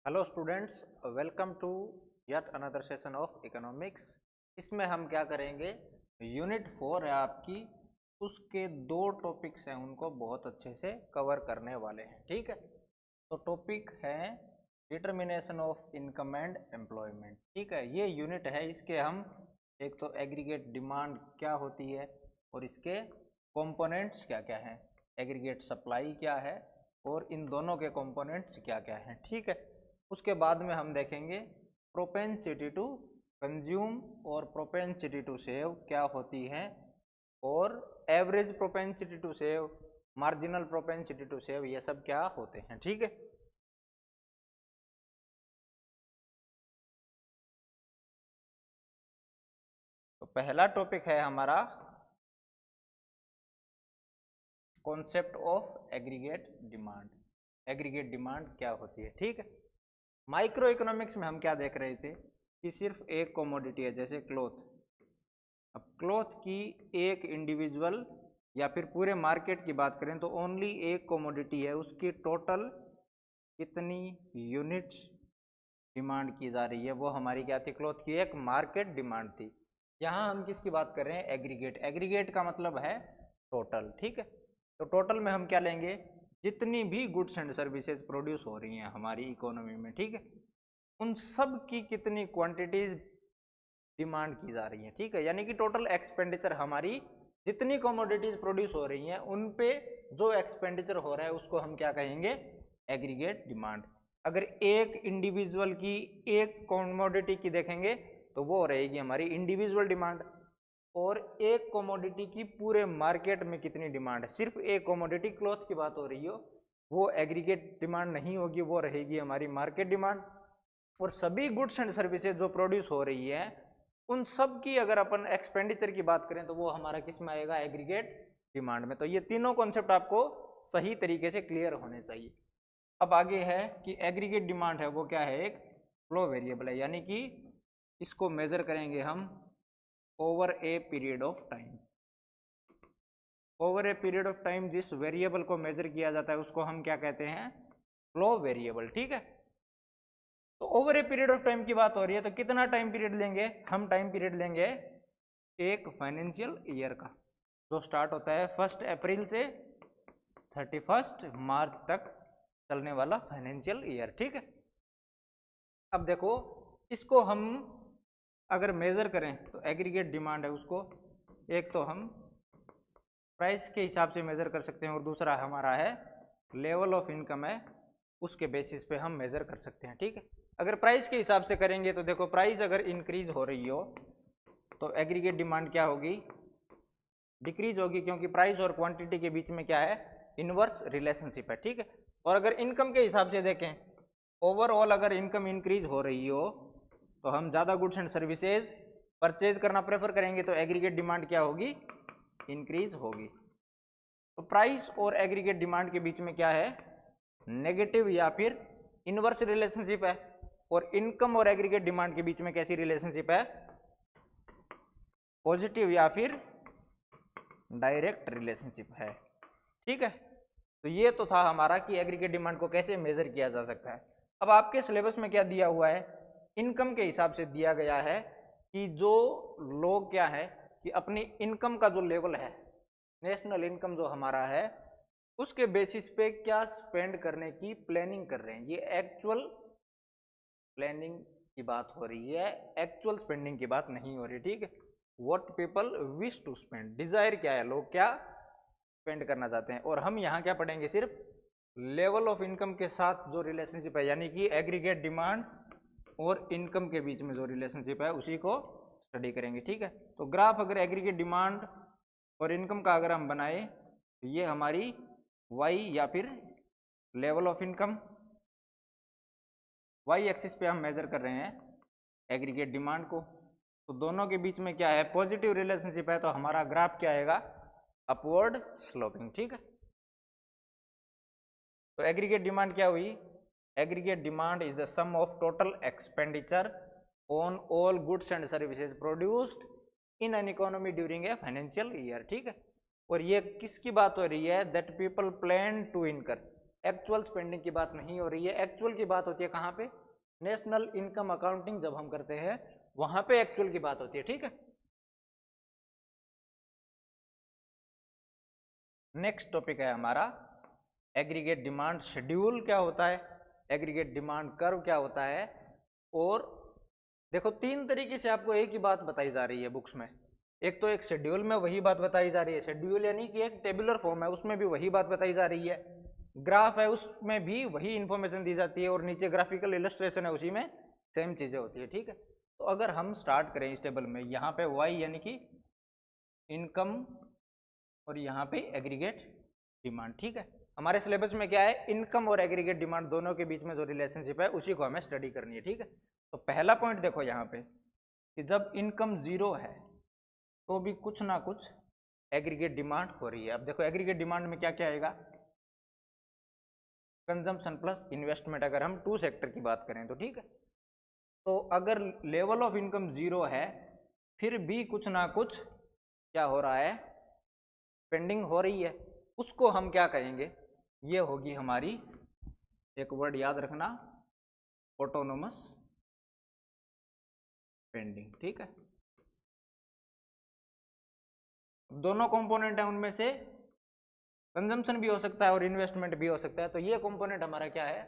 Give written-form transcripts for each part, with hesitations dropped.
Hello students, welcome to yet another session of economics. इसमें हम क्या करेंगे, यूनिट 4 है आपकी, उसके दो टॉपिक्स हैं, उनको बहुत अच्छे से कवर करने वाले हैं। ठीक है, तो टॉपिक है determination of income and employment. ठीक है, ये यूनिट है, इसके हम एक तो एग्रीगेट डिमांड क्या होती है और इसके कंपोनेंट्स क्या क्या हैं, एग्रीगेट सप्लाई क्या है और इन दोनों के कंपोनेंट्स क्या क्या हैं। ठीक है, उसके बाद में हम देखेंगे प्रोपेंसिटी टू कंज्यूम और प्रोपेंसिटी टू सेव क्या होती है, और average propensity to save, marginal propensity to save, ये सब क्या होते हैं। ठीक है, तो पहला टॉपिक है हमारा concept of aggregate demand. Aggregate demand क्या होती है। ठीक है, माइक्रो इकोनॉमिक्स में हम क्या देख रहे थे कि सिर्फ एक कमोडिटी है, जैसे क्लॉथ। अब क्लॉथ की एक इंडिविजुअल या फिर पूरे मार्केट की बात करें तो ओनली एक कमोडिटी है, उसकी टोटल कितनी यूनिट्स डिमांड की जा रही है, वो हमारी क्या थी, क्लॉथ की एक मार्केट डिमांड थी। यहाँ हम किसकी बात कर रहे हैं, एग्रीगेट। एग्रीगेट का मतलब है टोटल। ठीक है, तो टोटल में हम क्या लेंगे, जितनी भी गुड्स एंड सर्विसेज प्रोड्यूस हो रही हैं हमारी इकोनॉमी में, ठीक है, उन सब की कितनी क्वांटिटीज डिमांड की जा रही है। ठीक है, यानी कि टोटल एक्सपेंडिचर, हमारी जितनी कमोडिटीज प्रोड्यूस हो रही हैं उन पे जो एक्सपेंडिचर हो रहा है उसको हम क्या कहेंगे, एग्रीगेट डिमांड। अगर एक इंडिविजुअल की एक कमोडिटी की देखेंगे तो वो रहेगी हमारी इंडिविजुअल डिमांड, और एक कमोडिटी की पूरे मार्केट में कितनी डिमांड है, सिर्फ एक कमोडिटी क्लॉथ की बात हो रही हो, वो एग्रीगेट डिमांड नहीं होगी, वो रहेगी हमारी मार्केट डिमांड। और सभी गुड्स एंड सर्विसेज जो प्रोड्यूस हो रही है उन सब की अगर अपन एक्सपेंडिचर की बात करें तो वो हमारा किस में आएगा, एग्रीगेट डिमांड में। तो ये तीनों कॉन्सेप्ट आपको सही तरीके से क्लियर होने चाहिए। अब आगे है कि एग्रीगेट डिमांड है वो क्या है, एक फ्लो वेरिएबल है, यानी कि इसको मेजर करेंगे हम over a period of time. Over a period of time जिस वेरिएबल को मेजर किया जाता है उसको हम क्या कहते हैं, फ्लो वेरिएबल। ठीक है, तो over a period of time की बात हो रही है तो कितना टाइम पीरियड लेंगे हम, टाइम पीरियड लेंगे एक फाइनेंशियल ईयर का, जो स्टार्ट होता है 1 अप्रैल से 31 मार्च तक चलने वाला फाइनेंशियल ईयर। ठीक है, अब देखो इसको हम अगर मेजर करें तो एग्रीगेट डिमांड है उसको एक तो हम प्राइस के हिसाब से मेजर कर सकते हैं, और दूसरा हमारा है लेवल ऑफ इनकम है, उसके बेसिस पे हम मेजर कर सकते हैं। ठीक है, अगर प्राइस के हिसाब से करेंगे तो देखो प्राइस अगर इंक्रीज हो रही हो तो एग्रीगेट डिमांड क्या होगी, डिक्रीज होगी, क्योंकि प्राइस और क्वांटिटी के बीच में क्या है, इनवर्स रिलेशनशिप है। ठीक है, और अगर इनकम के हिसाब से देखें, ओवरऑल अगर इनकम इंक्रीज हो रही हो तो हम ज़्यादा गुड्स एंड सर्विसेज परचेज करना प्रेफर करेंगे, तो एग्रीगेट डिमांड क्या होगी, इंक्रीज होगी। तो प्राइस और एग्रीगेट डिमांड के बीच में क्या है, नेगेटिव या फिर इनवर्स रिलेशनशिप है, और इनकम और एग्रीगेट डिमांड के बीच में कैसी रिलेशनशिप है, पॉजिटिव या फिर डायरेक्ट रिलेशनशिप है। ठीक है, तो ये तो था हमारा कि एग्रीगेट डिमांड को कैसे मेजर किया जा सकता है। अब आपके सिलेबस में क्या दिया हुआ है, इनकम के हिसाब से दिया गया है कि जो लोग क्या है कि अपनी इनकम का जो लेवल है, नेशनल इनकम जो हमारा है, उसके बेसिस पे क्या स्पेंड करने की प्लानिंग कर रहे हैं। ये एक्चुअल प्लानिंग की बात हो रही है, एक्चुअल स्पेंडिंग की बात नहीं हो रही। ठीक है, what people wish to spend, desire क्या है, लोग क्या स्पेंड करना चाहते हैं। और हम यहाँ क्या पढ़ेंगे, सिर्फ लेवल ऑफ इनकम के साथ जो रिलेशनशिप है, यानी कि एग्रीगेट डिमांड और इनकम के बीच में जो रिलेशनशिप है उसी को स्टडी करेंगे। ठीक है, तो ग्राफ अगर एग्रीगेट डिमांड और इनकम का अगर हम बनाए तो ये हमारी वाई या फिर level of income, Y axis पे हम मेजर कर रहे हैं एग्रीगेट डिमांड को, तो दोनों के बीच में क्या है, पॉजिटिव रिलेशनशिप है, तो हमारा ग्राफ क्या आएगा, अपवर्ड स्लोपिंग। ठीक है, तो एग्रीगेट डिमांड क्या हुई, aggregate demand is the sum of total expenditure on all goods and services produced in an economy during a financial year. ठीक है, और ये किसकी बात हो रही है, that people plan to incur, actual spending की बात नहीं हो रही है। एक्चुअल की बात होती है कहाँ पे, नेशनल इनकम अकाउंटिंग जब हम करते हैं वहां पे एक्चुअल की बात होती है, ठीक है। नेक्स्ट टॉपिक है हमारा एग्रीगेट डिमांड शेड्यूल क्या होता है, एग्रीगेट डिमांड कर्व क्या होता है। और देखो 3 तरीके से आपको एक ही बात बताई जा रही है बुक्स में। एक तो एक शेड्यूल में वही बात बताई जा रही है, शेड्यूल यानी कि एक टेबुलर फॉर्म है उसमें भी वही बात बताई जा रही है, ग्राफ है उसमें भी वही इंफॉर्मेशन दी जाती है, और नीचे ग्राफिकल इलस्ट्रेशन है उसी में सेम चीजें होती है, ठीक है। तो अगर हम स्टार्ट करें इस टेबल में, यहाँ पे वाई यानी कि इनकम और यहाँ पे एग्रीगेट डिमांड, ठीक है। हमारे सिलेबस में क्या है, इनकम और एग्रीगेट डिमांड दोनों के बीच में जो रिलेशनशिप है उसी को हमें स्टडी करनी है, ठीक है। तो पहला पॉइंट देखो यहाँ पे कि जब इनकम जीरो है तो भी कुछ ना कुछ एग्रीगेट डिमांड हो रही है। अब देखो एग्रीगेट डिमांड में क्या क्या आएगा, कंजम्पशन प्लस इन्वेस्टमेंट, अगर हम 2 सेक्टर की बात करें तो, ठीक है। तो अगर लेवल ऑफ इनकम जीरो है फिर भी कुछ ना कुछ क्या हो रहा है, स्पेंडिंग हो रही है, उसको हम क्या कहेंगे, ये होगी हमारी, एक वर्ड याद रखना, ऑटोनोमस स्पेंडिंग, ठीक है। दोनों कंपोनेंट है उनमें से कंजम्पशन भी हो सकता है और इन्वेस्टमेंट भी हो सकता है, तो ये कंपोनेंट हमारा क्या है,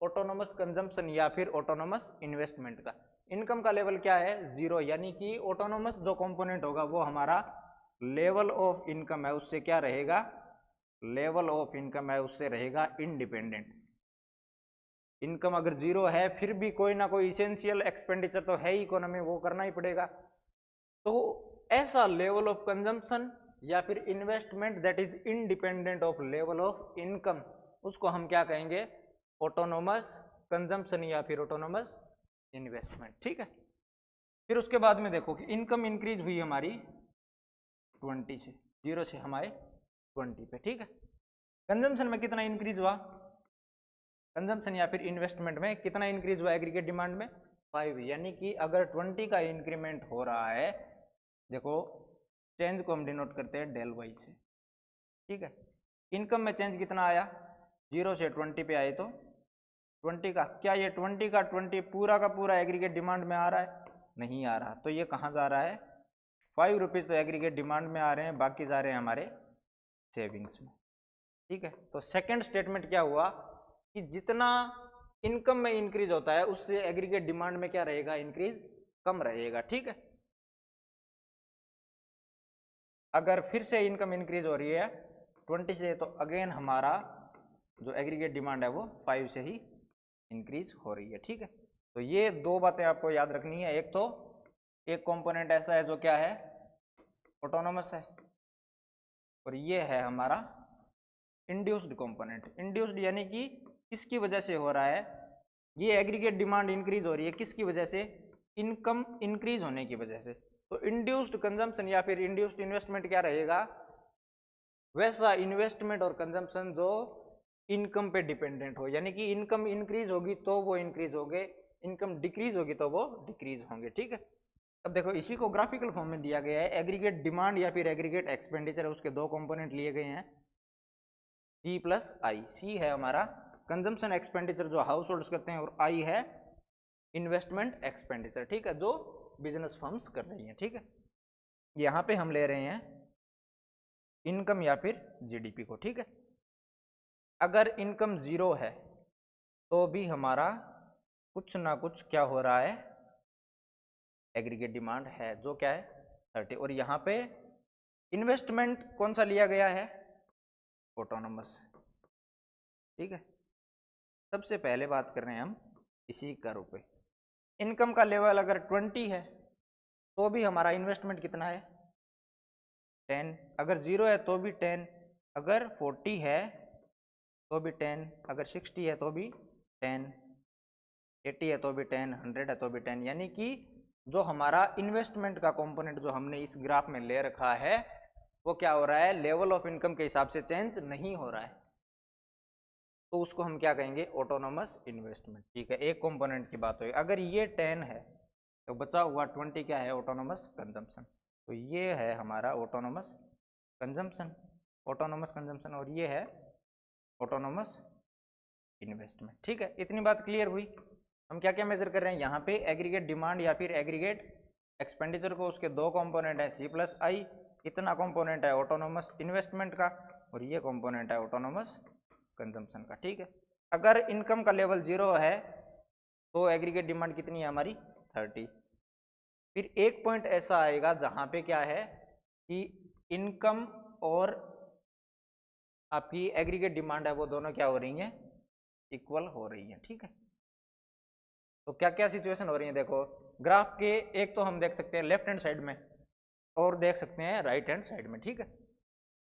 ऑटोनोमस कंजम्पशन या फिर ऑटोनोमस इन्वेस्टमेंट का। इनकम का लेवल क्या है, जीरो, यानी कि ऑटोनोमस जो कंपोनेंट होगा वो हमारा लेवल ऑफ इनकम है उससे क्या रहेगा, लेवल ऑफ इनकम है उससे रहेगा इंडिपेंडेंट। इनकम अगर जीरो है फिर भी कोई ना कोई इसेंशियल एक्सपेंडिचर तो है ही इकोनॉमी, वो करना ही पड़ेगा। तो ऐसा लेवल ऑफ कंजम्पशन या फिर investment that is independent of level of income, उसको हम क्या कहेंगे, ऑटोनोमस कंजम्पशन या फिर ऑटोनोमस इन्वेस्टमेंट, ठीक है। फिर उसके बाद में देखो कि इनकम इंक्रीज हुई हमारी 20 से, जीरो से हमारे 20 पे, ठीक है। कंजम्पशन में कितना इंक्रीज हुआ, कंजम्पशन या फिर इन्वेस्टमेंट में कितना इंक्रीज हुआ, एग्रीगेट डिमांड में 5, यानी कि अगर 20 का इंक्रीमेंट हो रहा है, देखो चेंज को हम डिनोट करते हैं डेल वाई से, ठीक है। इनकम में चेंज कितना आया, 0 से 20 पे आए तो 20 का क्या, ये 20 का 20 पूरा का पूरा एग्रीगेट डिमांड में आ रहा है, नहीं आ रहा, तो ये कहाँ जा रहा है, 5 रुपीज़ तो एग्रीगेट डिमांड में आ रहे हैं, बाकी जा रहे हैं हमारे सेविंग्स में, ठीक है। तो सेकेंड स्टेटमेंट क्या हुआ कि जितना इनकम में इंक्रीज होता है उससे एग्रीगेट डिमांड में क्या रहेगा, इंक्रीज कम रहेगा, ठीक है। अगर फिर से इनकम इंक्रीज हो रही है 20 से, तो अगेन हमारा जो एग्रीगेट डिमांड है वो 5 से ही इंक्रीज हो रही है, ठीक है। तो ये 2 बातें आपको याद रखनी है, एक तो एक कंपोनेंट ऐसा है जो क्या है, ऑटोनोमस है, और ये है हमारा इंड्यूस्ड कंपोनेंट। इंड्यूस्ड यानी कि किसकी वजह से हो रहा है, ये एग्रीगेट डिमांड इंक्रीज हो रही है किसकी वजह से, इनकम इंक्रीज होने की वजह से। तो इंड्यूस्ड कंजम्पशन या फिर इंड्यूस्ड इन्वेस्टमेंट क्या रहेगा, वैसा इन्वेस्टमेंट और कंजम्पशन जो इनकम पे डिपेंडेंट हो, यानी कि इनकम इंक्रीज होगी तो वो इंक्रीज होंगे, इनकम डिक्रीज होगी तो वो डिक्रीज होंगे, ठीक है। अब देखो इसी को ग्राफिकल फॉर्म में दिया गया है, एग्रीगेट डिमांड या फिर एग्रीगेट एक्सपेंडिचर है, उसके 2 कंपोनेंट लिए गए हैं, सी प्लस आई। सी है हमारा कंजम्पशन एक्सपेंडिचर जो हाउस होल्ड्स करते हैं, और आई है इन्वेस्टमेंट एक्सपेंडिचर, ठीक है, जो बिजनेस फर्म्स कर रही हैं, ठीक है। यहाँ पे हम ले रहे हैं इनकम या फिर जीडीपी को, ठीक है। अगर इनकम जीरो है तो भी हमारा कुछ ना कुछ क्या हो रहा है, एग्रीगेट डिमांड है जो क्या है 30, और यहाँ पे इन्वेस्टमेंट कौन सा लिया गया है, ऑटोनोमस, ठीक है। सबसे पहले बात कर रहे हैं हम इसी कर्व पे, इनकम का लेवल अगर 20 है तो भी हमारा इन्वेस्टमेंट कितना है 10, अगर 0 है तो भी 10, अगर 40 है तो भी 10, अगर 60 है तो भी 10, 80 है तो भी 10, 100 है तो भी 10, यानी कि जो हमारा इन्वेस्टमेंट का कंपोनेंट जो हमने इस ग्राफ में ले रखा है वो क्या हो रहा है, लेवल ऑफ इनकम के हिसाब से चेंज नहीं हो रहा है, तो उसको हम क्या कहेंगे, ऑटोनोमस इन्वेस्टमेंट, ठीक है। एक कंपोनेंट की बात हुई, अगर ये 10 है तो बचा हुआ 20 क्या है, ऑटोनोमस कंजम्पशन, तो ये है हमारा ऑटोनोमस कंजम्पशन, ऑटोनोमस कंजम्पशन, और ये है ऑटोनोमस इन्वेस्टमेंट। ठीक है, इतनी बात क्लियर हुई। हम क्या क्या मेजर कर रहे हैं यहाँ पे, एग्रीगेट डिमांड या फिर एग्रीगेट एक्सपेंडिचर को, उसके दो कंपोनेंट है सी प्लस आई, इतना कंपोनेंट है ऑटोनोमस इन्वेस्टमेंट का और ये कंपोनेंट है ऑटोनोमस कंजम्पशन का। ठीक है, अगर इनकम का लेवल 0 है तो एग्रीगेट डिमांड कितनी है हमारी 30। फिर एक पॉइंट ऐसा आएगा जहां पे क्या है कि इनकम और आपकी एग्रीगेट डिमांड है वो दोनों क्या हो रही हैं, इक्वल हो रही हैं। ठीक है, तो क्या क्या सिचुएशन हो रही है देखो ग्राफ के, एक तो हम देख सकते हैं लेफ्ट हैंड साइड में और देख सकते हैं राइट हैंड साइड में। ठीक है,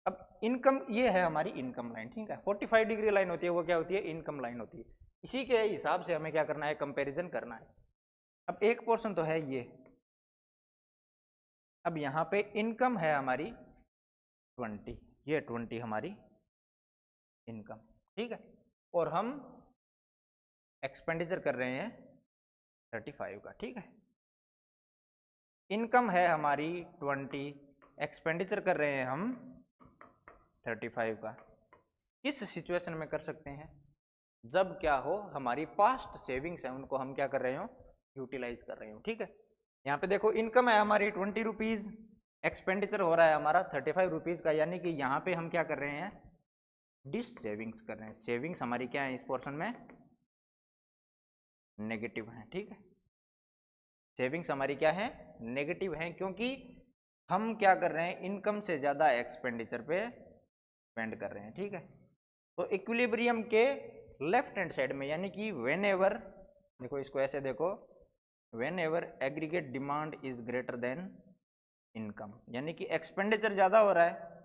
अब इनकम ये है हमारी इनकम लाइन। ठीक है, 45 डिग्री लाइन होती है वो क्या होती है, इनकम लाइन होती है। इसी के हिसाब से हमें क्या करना है, कंपैरिजन करना है। अब एक पोर्शन तो है ये, अब यहाँ पे इनकम है हमारी 20, ये 20 हमारी इनकम। ठीक है, और हम एक्सपेंडिचर कर रहे हैं 35 का। ठीक है, इनकम है हमारी 20, एक्सपेंडिचर कर रहे हैं हम 35 का। किस सिचुएशन में कर सकते हैं, जब क्या हो हमारी पास्ट सेविंग्स है उनको हम क्या कर रहे हो, यूटिलाइज कर रहे हो। ठीक है, यहाँ पे देखो इनकम है हमारी 20 रुपीज़, एक्सपेंडिचर हो रहा है हमारा 35 रुपीज़ का, यानी कि यहाँ पे हम क्या कर रहे हैं, डिस सेविंग्स कर रहे हैं। सेविंग्स हमारी क्या है इस पोर्शन में, नेगेटिव है। ठीक है, सेविंग्स हमारी क्या है, नेगेटिव है, क्योंकि हम क्या कर रहे हैं, इनकम से ज़्यादा एक्सपेंडिचर पे स्पेंड कर रहे हैं। ठीक है, तो इक्विलिब्रियम के लेफ्ट हैंड साइड में, यानी कि वेन एवर, देखो इसको ऐसे देखो, when ever aggregate demand is greater than income, यानी कि एक्सपेंडिचर ज़्यादा हो रहा है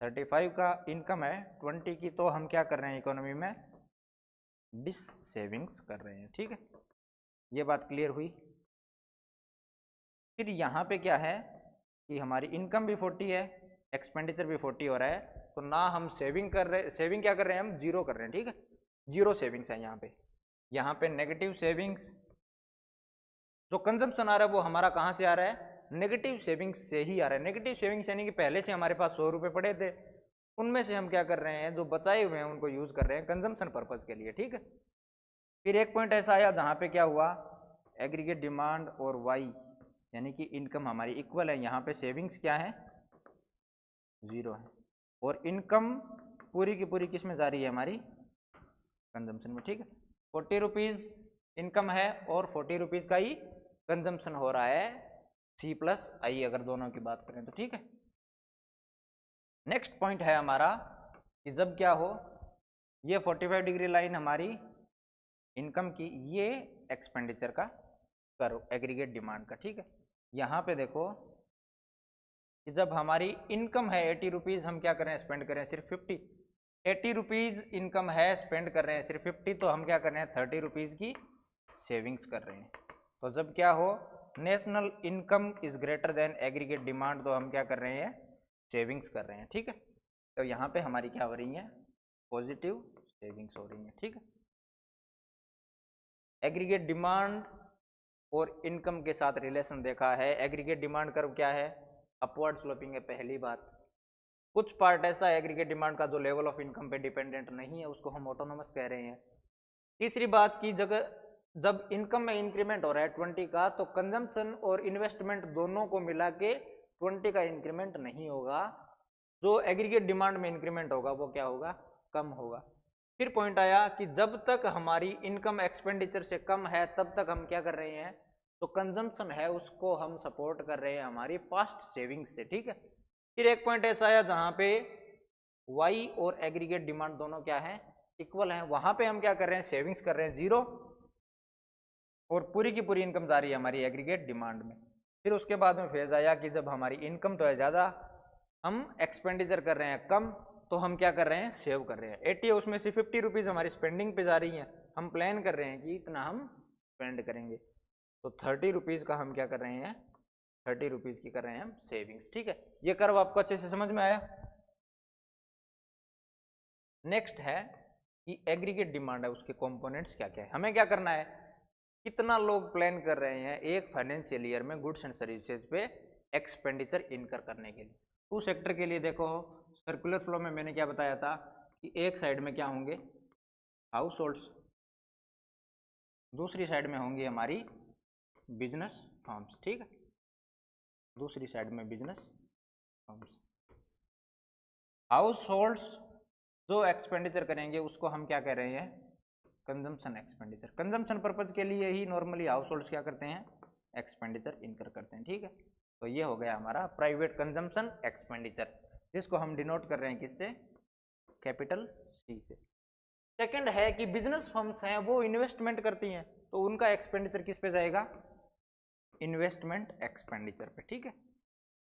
35 का, इनकम है 20 की, तो हम क्या कर रहे हैं इकोनॉमी में, डिस सेविंग्स कर रहे हैं। ठीक है, ये बात क्लियर हुई। फिर यहाँ पे क्या है कि हमारी इनकम भी 40 है, एक्सपेंडिचर भी 40 हो रहा है, तो ना हम सेविंग कर रहे, सेविंग क्या कर रहे हैं, हम जीरो कर रहे हैं। ठीक है, जीरो सेविंग्स है यहाँ पे नेगेटिव सेविंग्स, जो कंजम्पशन आ रहा है वो हमारा कहाँ से आ रहा है, नेगेटिव सेविंग्स से ही आ रहा है। नेगेटिव सेविंग्स यानी कि पहले से हमारे पास 100 रुपये पड़े थे, उनमें से हम क्या कर रहे हैं, जो बचाए हुए हैं उनको यूज़ कर रहे हैं कंजम्पशन पर्पज़ के लिए। ठीक है, फिर एक पॉइंट ऐसा आया जहाँ पे क्या हुआ, एग्रीगेट डिमांड और वाई यानी कि इनकम हमारी इक्वल है, यहाँ पे सेविंग्स क्या है, 0 है, और इनकम पूरी की पूरी किस में जा रही है, हमारी कंजम्पशन में। ठीक है, 40 रुपीज़ इनकम है और 40 रुपीज़ का ही कंजम्पशन हो रहा है सी प्लस आई, अगर दोनों की बात करें तो। ठीक है, नेक्स्ट पॉइंट है हमारा कि जब क्या हो, ये 45 डिग्री लाइन हमारी इनकम की, ये एक्सपेंडिचर का कर्व एग्रीगेट डिमांड का। ठीक है, यहाँ पे देखो कि जब हमारी इनकम है 80 रुपीज़, हम क्या कर रहे हैं, स्पेंड कर रहे हैं सिर्फ 50। 80 रुपीज़ इनकम है, स्पेंड कर रहे हैं सिर्फ 50, तो हम क्या कर रहे हैं, 30 रुपीज़ की सेविंग्स कर रहे हैं। तो जब क्या हो, national income is greater than aggregate demand, तो हम क्या कर रहे हैं, सेविंग्स कर रहे हैं। ठीक है, तो यहाँ पे हमारी क्या हो रही है, पॉजिटिव सेविंग्स हो रही है। ठीक है, एग्रीगेट डिमांड और इनकम के साथ रिलेशन देखा है। एग्रीगेट डिमांड कर्व क्या है, अपवर्ड स्लोपिंग है, पहली बात। कुछ पार्ट ऐसा है एग्रीगेट डिमांड का जो लेवल ऑफ इनकम पे डिपेंडेंट नहीं है, उसको हम ऑटोनोमस कह रहे हैं। तीसरी बात की जगह, जब इनकम में इंक्रीमेंट हो रहा है 20 का, तो कंजम्पशन और इन्वेस्टमेंट दोनों को मिला के 20 का इंक्रीमेंट नहीं होगा, जो एग्रीगेट डिमांड में इंक्रीमेंट होगा वो क्या होगा, कम होगा। फिर पॉइंट आया कि जब तक हमारी इनकम एक्सपेंडिचर से कम है तब तक हम क्या कर रहे हैं, तो कंजम्पशन है उसको हम सपोर्ट कर रहे हैं हमारी पास्ट सेविंग्स से। ठीक है, फिर एक पॉइंट ऐसा आया जहां पे वाई और एग्रीगेट डिमांड दोनों क्या है, इक्वल है, वहां पे हम क्या कर रहे हैं, सेविंग्स कर रहे हैं 0, और पूरी की पूरी इनकम जा रही है हमारी एग्रीगेट डिमांड में। फिर उसके बाद में फेज आया कि जब हमारी इनकम तो है ज़्यादा, हम एक्सपेंडिचर कर रहे हैं कम, तो हम क्या कर रहे हैं, सेव कर रहे हैं। 80 है, उसमें से 50 रुपीज़ हमारी स्पेंडिंग पे जा रही हैं, हम प्लान कर रहे हैं कि इतना हम स्पेंड करेंगे, तो 30 रुपीज़ का हम क्या कर रहे हैं, 30 रुपीज़ की कर रहे हैं हम सेविंग्स। ठीक है, ये कर्व आपको अच्छे से समझ में आया। नेक्स्ट है कि एग्रीगेट डिमांड है, उसके कंपोनेंट्स क्या क्या है, हमें क्या करना है, कितना लोग प्लान कर रहे हैं एक फाइनेंशियल ईयर में गुड्स एंड सर्विसेज पे एक्सपेंडिचर इनकर करने के लिए। टू सेक्टर के लिए देखो, सर्कुलर फ्लो में मैंने क्या बताया था कि एक साइड में क्या होंगे, हाउस होल्ड्स, दूसरी साइड में होंगी हमारी बिजनेस फर्म्स, ठीक है, दूसरी साइड में बिजनेस फर्म्स। हाउस होल्ड्स जो एक्सपेंडिचर करेंगे उसको हम क्या कह रहे हैं, कंजम्पशन एक्सपेंडिचर। कंजम्पशन पर्पज के लिए ही नॉर्मली हाउस होल्ड्स क्या करते हैं, एक्सपेंडिचर इनकर करते हैं, ठीक है। तो ये हो गया हमारा प्राइवेट कंजम्पशन एक्सपेंडिचर, जिसको हम डिनोट कर रहे हैं किससे, कैपिटल सी से। सेकंड है कि बिजनेस फर्म्स हैं वो इन्वेस्टमेंट करती हैं, तो उनका एक्सपेंडिचर किस पे जाएगा, इन्वेस्टमेंट एक्सपेंडिचर पे, ठीक है।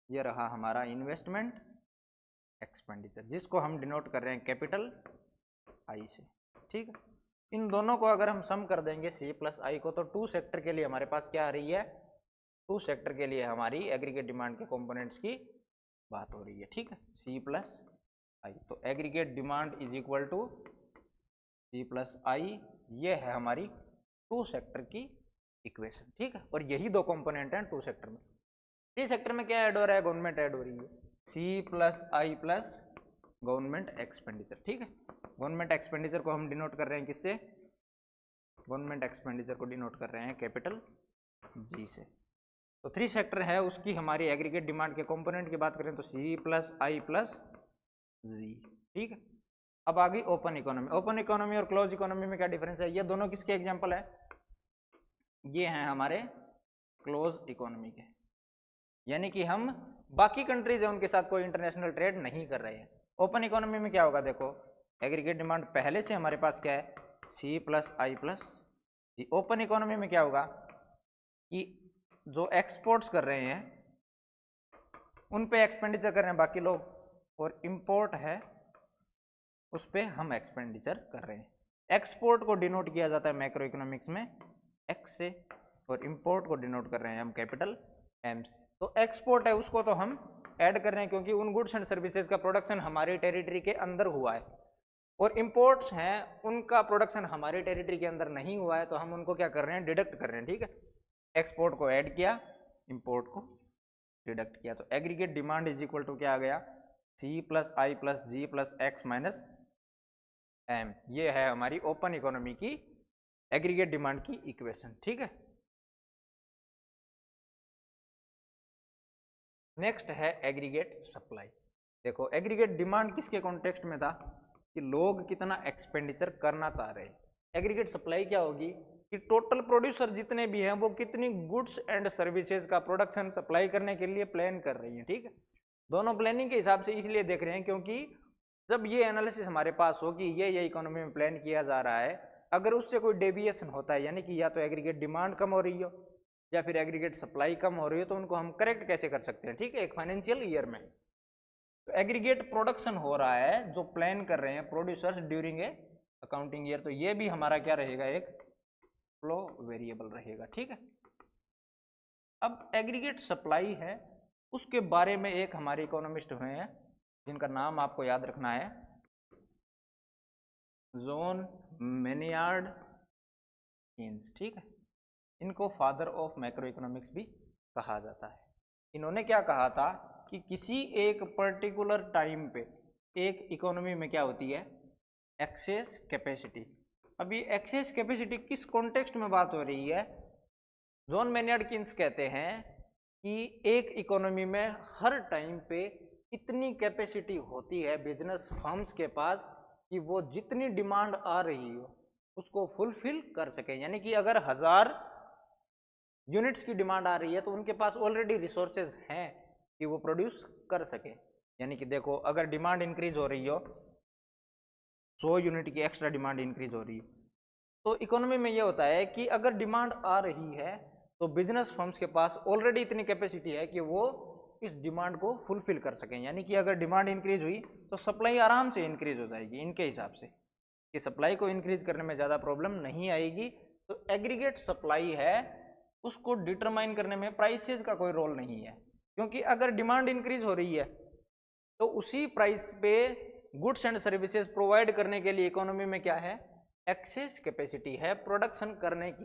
ये रहा हमारा इन्वेस्टमेंट एक्सपेंडिचर, जिसको हम डिनोट कर रहे हैं कैपिटल आई से, ठीक है। इन दोनों को अगर हम सम कर देंगे सी प्लस आई को, तो टू सेक्टर के लिए हमारे पास क्या आ रही है, टू सेक्टर के लिए हमारी एग्रीगेट डिमांड के कंपोनेंट्स की बात हो रही है, ठीक है, सी प्लस आई। तो aggregate demand is equal to C plus I, ये है हमारी टू सेक्टर की इक्वेशन, ठीक है। और यही दो कंपोनेंट हैं टू सेक्टर में। थ्री सेक्टर में क्या ऐड हो रहा है, गवर्नमेंट ऐड हो रही है, सी plus I plus government expenditure, ठीक है। गवर्नमेंट एक्सपेंडिचर को हम डिनोट कर रहे हैं किससे, गवर्नमेंट एक्सपेंडिचर को डिनोट कर रहे हैं कैपिटल जी से। तो थ्री सेक्टर है, उसकी हमारी एग्रीगेट डिमांड के कंपोनेंट की बात करें तो सी प्लस आई प्लस जी, ठीक है। अब आ गई ओपन इकोनॉमी। ओपन इकोनॉमी और क्लोज इकोनॉमी में क्या डिफरेंस है, ये दोनों किसके एग्जांपल है, ये हैं हमारे क्लोज इकोनॉमी के, यानी कि हम बाकी कंट्रीज है उनके साथ कोई इंटरनेशनल ट्रेड नहीं कर रहे हैं। ओपन इकोनॉमी में क्या होगा, देखो एग्रीगेट डिमांड पहले से हमारे पास क्या है, सी plus I plus ji. Open economy में क्या होगा कि जो एक्सपोर्ट्स कर रहे हैं उन पे एक्सपेंडिचर कर रहे हैं बाकी लोग, और इंपोर्ट है उस पे हम एक्सपेंडिचर कर रहे हैं। एक्सपोर्ट को डिनोट किया जाता है मैक्रो इकोनॉमिक्स में एक्स से, और इंपोर्ट को डिनोट कर रहे हैं हम कैपिटल एम से। तो एक्सपोर्ट है उसको तो हम ऐड कर रहे हैं क्योंकि उन गुड्स एंड सर्विसेज का प्रोडक्शन हमारी टेरिटरी के अंदर हुआ है, और इंपोर्ट्स हैं उनका प्रोडक्शन हमारी टेरिटरी के अंदर नहीं हुआ है, तो हम उनको क्या कर रहे हैं, डिडक्ट कर रहे हैं, ठीक है। एक्सपोर्ट को ऐड किया, इंपोर्ट को डिडक्ट किया, तो aggregate demand is equal to क्या आ गया, C plus I plus G plus X minus M. ये है हमारी ओपन इकोनॉमी की एग्रीगेट डिमांड की इक्वेशन, ठीक है। नेक्स्ट है एग्रीगेट सप्लाई। देखो एग्रीगेट डिमांड किसके कॉन्टेक्स्ट में था, कि लोग कितना एक्सपेंडिचर करना चाह रहे हैं। एग्रीगेट सप्लाई क्या होगी कि टोटल प्रोड्यूसर जितने भी हैं वो कितनी गुड्स एंड सर्विसेज का प्रोडक्शन सप्लाई करने के लिए प्लान कर रही हैं, ठीक है। दोनों प्लानिंग के हिसाब से इसलिए देख रहे हैं क्योंकि जब ये एनालिसिस हमारे पास हो कि ये इकोनॉमी में प्लान किया जा रहा है, अगर उससे कोई डेविएशन होता है, यानी कि या तो एग्रीगेट डिमांड कम हो रही हो या फिर एग्रीगेट सप्लाई कम हो रही हो, तो उनको हम करेक्ट कैसे कर सकते हैं, ठीक है, एक फाइनेंशियल ईयर में। तो एग्रीगेट प्रोडक्शन हो रहा है जो प्लान कर रहे हैं producers during a accounting year, तो ये भी हमारा क्या रहेगा, एक फ्लो वेरिएबल रहेगा, ठीक है। अब एग्रीगेट सप्लाई है, उसके बारे में एक हमारे इकोनॉमिस्ट हुए हैं जिनका नाम आपको याद रखना है, जॉन मेनियार्ड कीन्स, ठीक है। इनको फादर ऑफ मैक्रो इकोनॉमिक्स भी कहा जाता है। इन्होंने क्या कहा था कि किसी एक पर्टिकुलर टाइम पे एक इकोनॉमी में क्या होती है, एक्सेस कैपेसिटी। अब ये एक्सेस कैपेसिटी किस कॉन्टेक्स्ट में बात हो रही है, जॉन मेनियार्ड कीन्स कहते हैं कि एक इकोनॉमी में हर टाइम पे इतनी कैपेसिटी होती है बिजनेस फर्म्स के पास कि वो जितनी डिमांड आ रही हो उसको फुलफिल कर सके। यानी कि अगर 1000 यूनिट्स की डिमांड आ रही है तो उनके पास ऑलरेडी रिसोर्सेज हैं कि वो प्रोड्यूस कर सके। यानी कि देखो अगर डिमांड इंक्रीज हो रही हो, 100 यूनिट की एक्स्ट्रा डिमांड इंक्रीज हो रही है, तो इकोनॉमी में ये होता है कि अगर डिमांड आ रही है तो बिजनेस फर्म्स के पास ऑलरेडी इतनी कैपेसिटी है कि वो इस डिमांड को फुलफिल कर सकें। यानी कि अगर डिमांड इंक्रीज हुई तो सप्लाई आराम से इंक्रीज हो जाएगी, इनके हिसाब से कि सप्लाई को इंक्रीज करने में ज़्यादा प्रॉब्लम नहीं आएगी। तो एग्रीगेट सप्लाई है उसको डिटरमाइन करने में प्राइसेस का कोई रोल नहीं है, क्योंकि अगर डिमांड इंक्रीज हो रही है तो उसी प्राइस पे गुड्स एंड सर्विसेज प्रोवाइड करने के लिए इकोनॉमी में क्या है, एक्सेस कैपेसिटी है प्रोडक्शन करने की।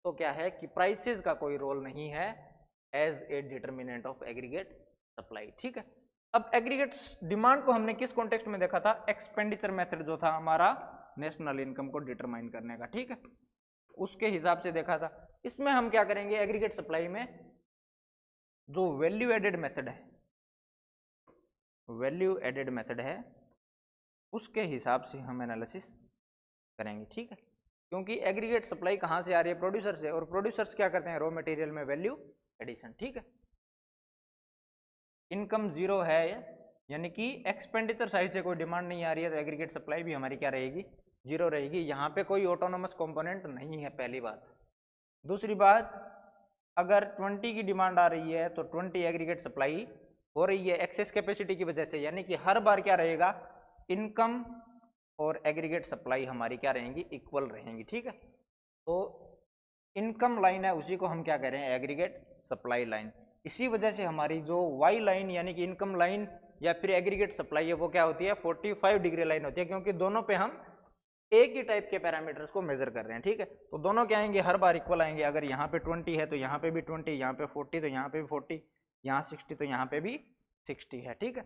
तो क्या है कि प्राइसेस का कोई रोल नहीं है as a determinant of aggregate supply, ठीक है। अब एग्रीगेट डिमांड को हमने किस कॉन्टेक्स्ट में देखा था, एक्सपेंडिचर मेथड जो था हमारा नेशनल इनकम को डिटरमाइन करने का, ठीक है। उसके हिसाब से देखा था। इसमें हम क्या करेंगे, एग्रीगेट सप्लाई में जो वैल्यू एडेड मेथड है, वैल्यू एडेड मेथड है, उसके हिसाब से हम एनालिसिस करेंगे, ठीक है। क्योंकि एग्रीगेट सप्लाई कहाँ से आ रही है, प्रोड्यूसर से, और प्रोड्यूसर्स क्या करते हैं, रॉ मटेरियल में वैल्यू एडिशन, ठीक है। इनकम जीरो है, यानी कि एक्सपेंडिचर साइड से कोई डिमांड नहीं आ रही है, तो एग्रीगेट सप्लाई भी हमारी क्या रहेगी, जीरो रहेगी। यहाँ पे कोई ऑटोनोमस कंपोनेंट नहीं है, पहली बात। दूसरी बात, अगर 20 की डिमांड आ रही है तो 20 एग्रीगेट सप्लाई हो रही है एक्सेस कैपेसिटी की वजह से, यानी कि हर बार क्या रहेगा, इनकम और एग्रीगेट सप्लाई हमारी क्या रहेंगी, इक्वल रहेंगी, ठीक है। तो इनकम लाइन है उसी को हम क्या कह रहे हैं, एग्रीगेट सप्लाई लाइन। इसी वजह से हमारी जो वाई लाइन यानी कि इनकम लाइन या फिर एग्रीगेट सप्लाई है वो क्या होती है, 45 डिग्री लाइन होती है, क्योंकि दोनों पे हम एक ही टाइप के पैरामीटर्स को मेजर कर रहे हैं, ठीक है। तो दोनों क्या आएंगे, हर बार इक्वल आएंगे। अगर यहाँ पे 20 है तो यहाँ पे भी 20, यहाँ पे 40 तो यहाँ पे भी 40, यहाँ 60 तो यहाँ पे भी 60 है, ठीक है।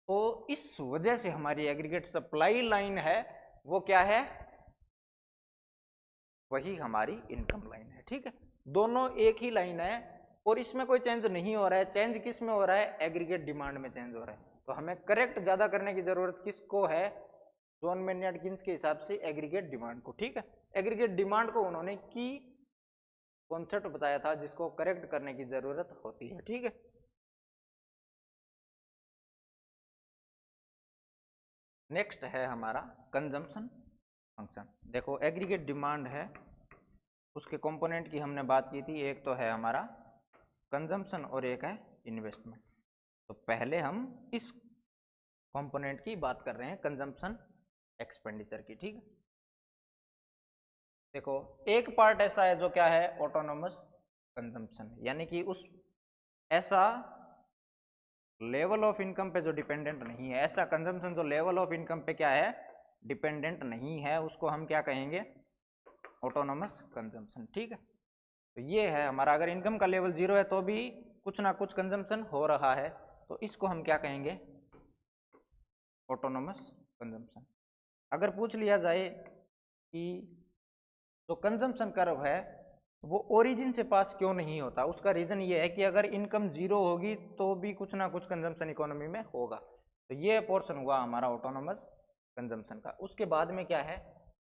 तो इस वजह से हमारी एग्रीगेट सप्लाई लाइन है वो क्या है, वही हमारी इनकम लाइन है, ठीक है। दोनों एक ही लाइन है और इसमें कोई चेंज नहीं हो रहा है। चेंज किस में हो रहा है, एग्रीगेट डिमांड में चेंज हो रहा है। तो हमें करेक्ट ज्यादा करने की जरूरत किसको है, जॉन मैन्यार्ड किन्स के हिसाब से एग्रीगेट डिमांड को, ठीक है। एग्रीगेट डिमांड को उन्होंने की कॉन्सेप्ट बताया था जिसको करेक्ट करने की जरूरत होती है, ठीक है। नेक्स्ट है हमारा कंजम्पशन फंक्शन। देखो एग्रीगेट डिमांड है, उसके कंपोनेंट की हमने बात की थी, एक तो है हमारा कंजम्पशन और एक है इन्वेस्टमेंट। तो पहले हम इस कंपोनेंट की बात कर रहे हैं, कंजम्पशन एक्सपेंडिचर की, ठीक है। देखो एक पार्ट ऐसा है जो क्या है, ऑटोनोमस कंजम्पशन, यानी कि उस ऐसा लेवल ऑफ इनकम पे जो डिपेंडेंट नहीं है, ऐसा कंजम्पशन जो लेवल ऑफ इनकम पे क्या है, डिपेंडेंट नहीं है, उसको हम क्या कहेंगे, ऑटोनोमस कंजम्पशन, ठीक है। तो ये है हमारा, अगर इनकम का लेवल जीरो है तो भी कुछ ना कुछ कंजम्पशन हो रहा है, तो इसको हम क्या कहेंगे, ऑटोनोमस कंजम्पशन। अगर पूछ लिया जाए कि जो कंजम्पशन कर्व है वो ओरिजिन से पास क्यों नहीं होता, उसका रीजन ये है कि अगर इनकम जीरो होगी तो भी कुछ ना कुछ कंजम्पशन इकोनॉमी में होगा। तो ये पोर्शन हुआ हमारा ऑटोनोमस कंजम्पशन का। उसके बाद में क्या है,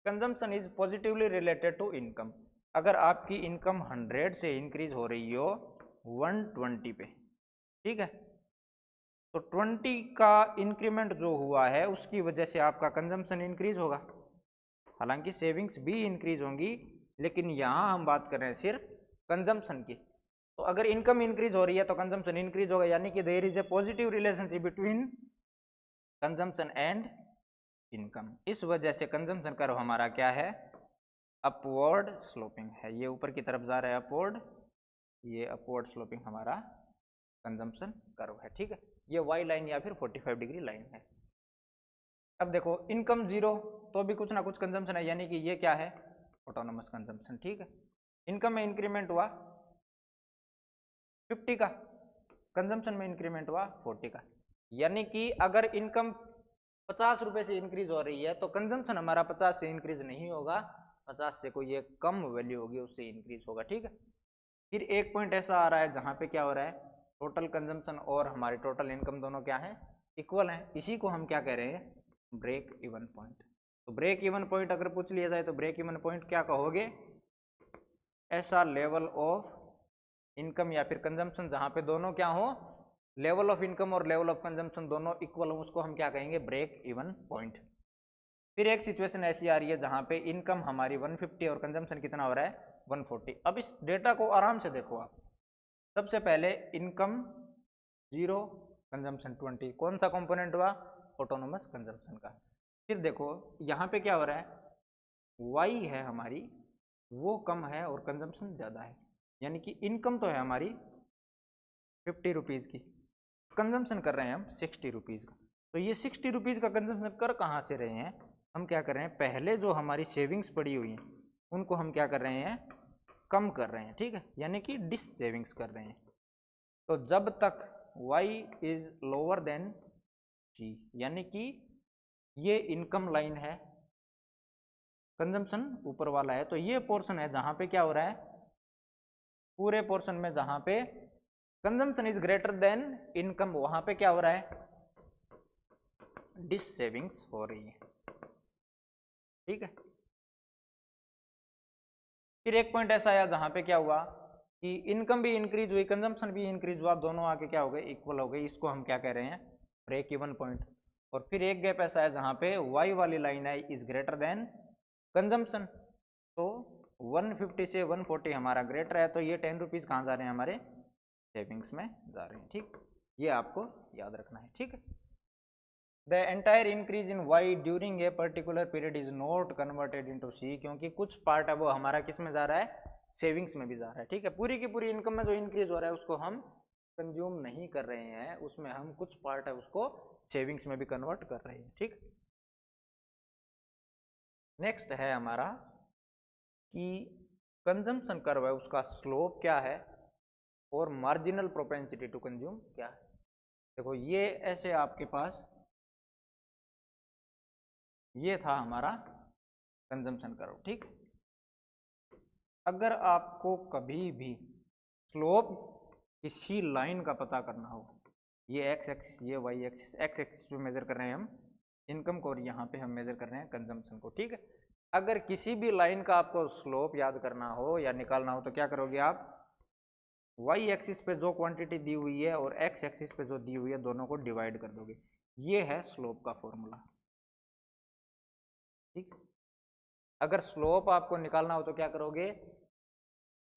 consumption is positively related to income. अगर आपकी इनकम 100 से इंक्रीज हो रही हो 120 पे, ठीक है, तो 20 का इंक्रीमेंट जो हुआ है उसकी वजह से आपका कंजम्पशन इंक्रीज होगा। हालांकि सेविंग्स भी इंक्रीज होंगी, लेकिन यहाँ हम बात कर रहे हैं सिर्फ कंजम्पशन की। तो अगर इनकम इंक्रीज हो रही है तो कंजम्पशन इंक्रीज होगा, यानी कि there is a positive relationship between consumption and income. इस वजह से कंजम्पशन कर्व हमारा क्या है, अपवर्ड स्लोपिंग है, ये ऊपर की तरफ जा रहा है अपवर्ड, ये अपवर्ड स्लोपिंग हमारा कंजम्पशन कर्व है, ठीक है। ये वाई लाइन या फिर 45 डिग्री लाइन है। अब देखो इनकम जीरो तो भी कुछ ना कुछ कंजम्पशन है, यानी कि ये क्या है, ऑटोनोमस कंजम्पशन, ठीक है। इनकम में इंक्रीमेंट हुआ 50 का, कंजम्पशन में इंक्रीमेंट हुआ 40 का, यानी कि अगर इनकम 50 रुपए से इंक्रीज हो रही है तो कंजम्पशन हमारा 50 से इंक्रीज नहीं होगा, 50 से कोई एक कम वैल्यू होगी उससे इंक्रीज होगा, ठीक है। फिर एक पॉइंट ऐसा आ रहा है जहाँ पे क्या हो रहा है, टोटल कंजम्पशन और हमारी टोटल इनकम दोनों क्या है, इक्वल है। इसी को हम क्या कह रहे हैं, ब्रेक इवन पॉइंट। तो ब्रेक इवन पॉइंट अगर पूछ लिया जाए तो ब्रेक इवन पॉइंट क्या कहोगे, ऐसा लेवल ऑफ इनकम या फिर कंजम्पशन जहाँ पे दोनों क्या हो, लेवल ऑफ इनकम और लेवल ऑफ कंजम्पशन दोनों इक्वल हो, उसको हम क्या कहेंगे, ब्रेक इवन पॉइंट। फिर एक सिचुएशन ऐसी आ रही है जहाँ पे इनकम हमारी 150 और कंजम्पशन कितना हो रहा है, 140। अब इस डेटा को आराम से देखो आप। सबसे पहले इनकम 0, कंजम्पशन 20, कौन सा कंपोनेंट हुआ, ऑटोनोमस कंजम्पशन का। फिर देखो यहाँ पे क्या हो रहा है, वाई है हमारी वो कम है और कंजम्पशन ज़्यादा है, यानी कि इनकम तो है हमारी 50 रुपीज़ की, कंजम्पशन कर रहे हैं हम 60 रुपीज़ का। तो ये 60 रुपीज़ का कंजम्पशन कर कहाँ से रहे हैं, हम क्या कर रहे हैं, पहले जो हमारी सेविंग्स पड़ी हुई हैं उनको हम क्या कर रहे हैं, कम कर रहे हैं, ठीक है, यानी कि डिस सेविंग्स कर रहे हैं। तो जब तक y is lower than g, यानी कि ये इनकम लाइन है, कंजम्पशन ऊपर वाला है, तो ये पोर्शन है जहां पे क्या हो रहा है, पूरे पोर्शन में जहां पे consumption is greater than income, वहां पे क्या हो रहा है, डिस सेविंग्स हो रही है। ठीक है। फिर एक पॉइंट ऐसा आया जहां पे क्या हुआ कि इनकम भी इंक्रीज हुई, कंजम्पशन भी इंक्रीज हुआ, दोनों आके क्या हो गए, इक्वल हो गए। इसको हम क्या कह रहे हैं, ब्रेक इवन पॉइंट। और फिर एक गैप ऐसा है जहां पे वाई वाली लाइन है इज ग्रेटर देन कंजम्पशन, तो 150 से 140 हमारा ग्रेटर है, तो ये 10 रुपीज कहाँ जा रहे हैं, हमारे सेविंग्स में जा रहे हैं। ठीक, ये आपको याद रखना है। ठीक है। The entire increase in Y during a particular period is not converted into C, क्योंकि कुछ पार्ट है वो हमारा किस में जा रहा है, सेविंग्स में भी जा रहा है। ठीक है। पूरी की पूरी इनकम में जो इंक्रीज हो रहा है उसको हम कंज्यूम नहीं कर रहे हैं, उसमें हम कुछ पार्ट है उसको सेविंग्स में भी कन्वर्ट कर रहे हैं। ठीक। नेक्स्ट है हमारा कि कंजम्पशन कर्व है उसका स्लोप क्या है और मार्जिनल प्रोपेंसिटी टू कंज्यूम क्या है। देखो ये ऐसे आपके पास ये था हमारा कंजम्पशन कर्व। ठीक। अगर आपको कभी भी स्लोप किसी लाइन का पता करना हो, ये एक्स एक्सिस ये वाई एक्सिस, एक्स एक्सिस पे मेजर कर रहे हैं हम इनकम को और यहाँ पे हम मेजर कर रहे हैं कंजम्पशन को। ठीक है। अगर किसी भी लाइन का आपको स्लोप याद करना हो या निकालना हो तो क्या करोगे आप, वाई एक्सिस पे जो क्वांटिटी दी हुई है और एक्स एक्सिस पे जो दी हुई है दोनों को डिवाइड कर दोगे। ये है स्लोप का फॉर्मूला। ठीक। अगर स्लोप आपको निकालना हो तो क्या करोगे,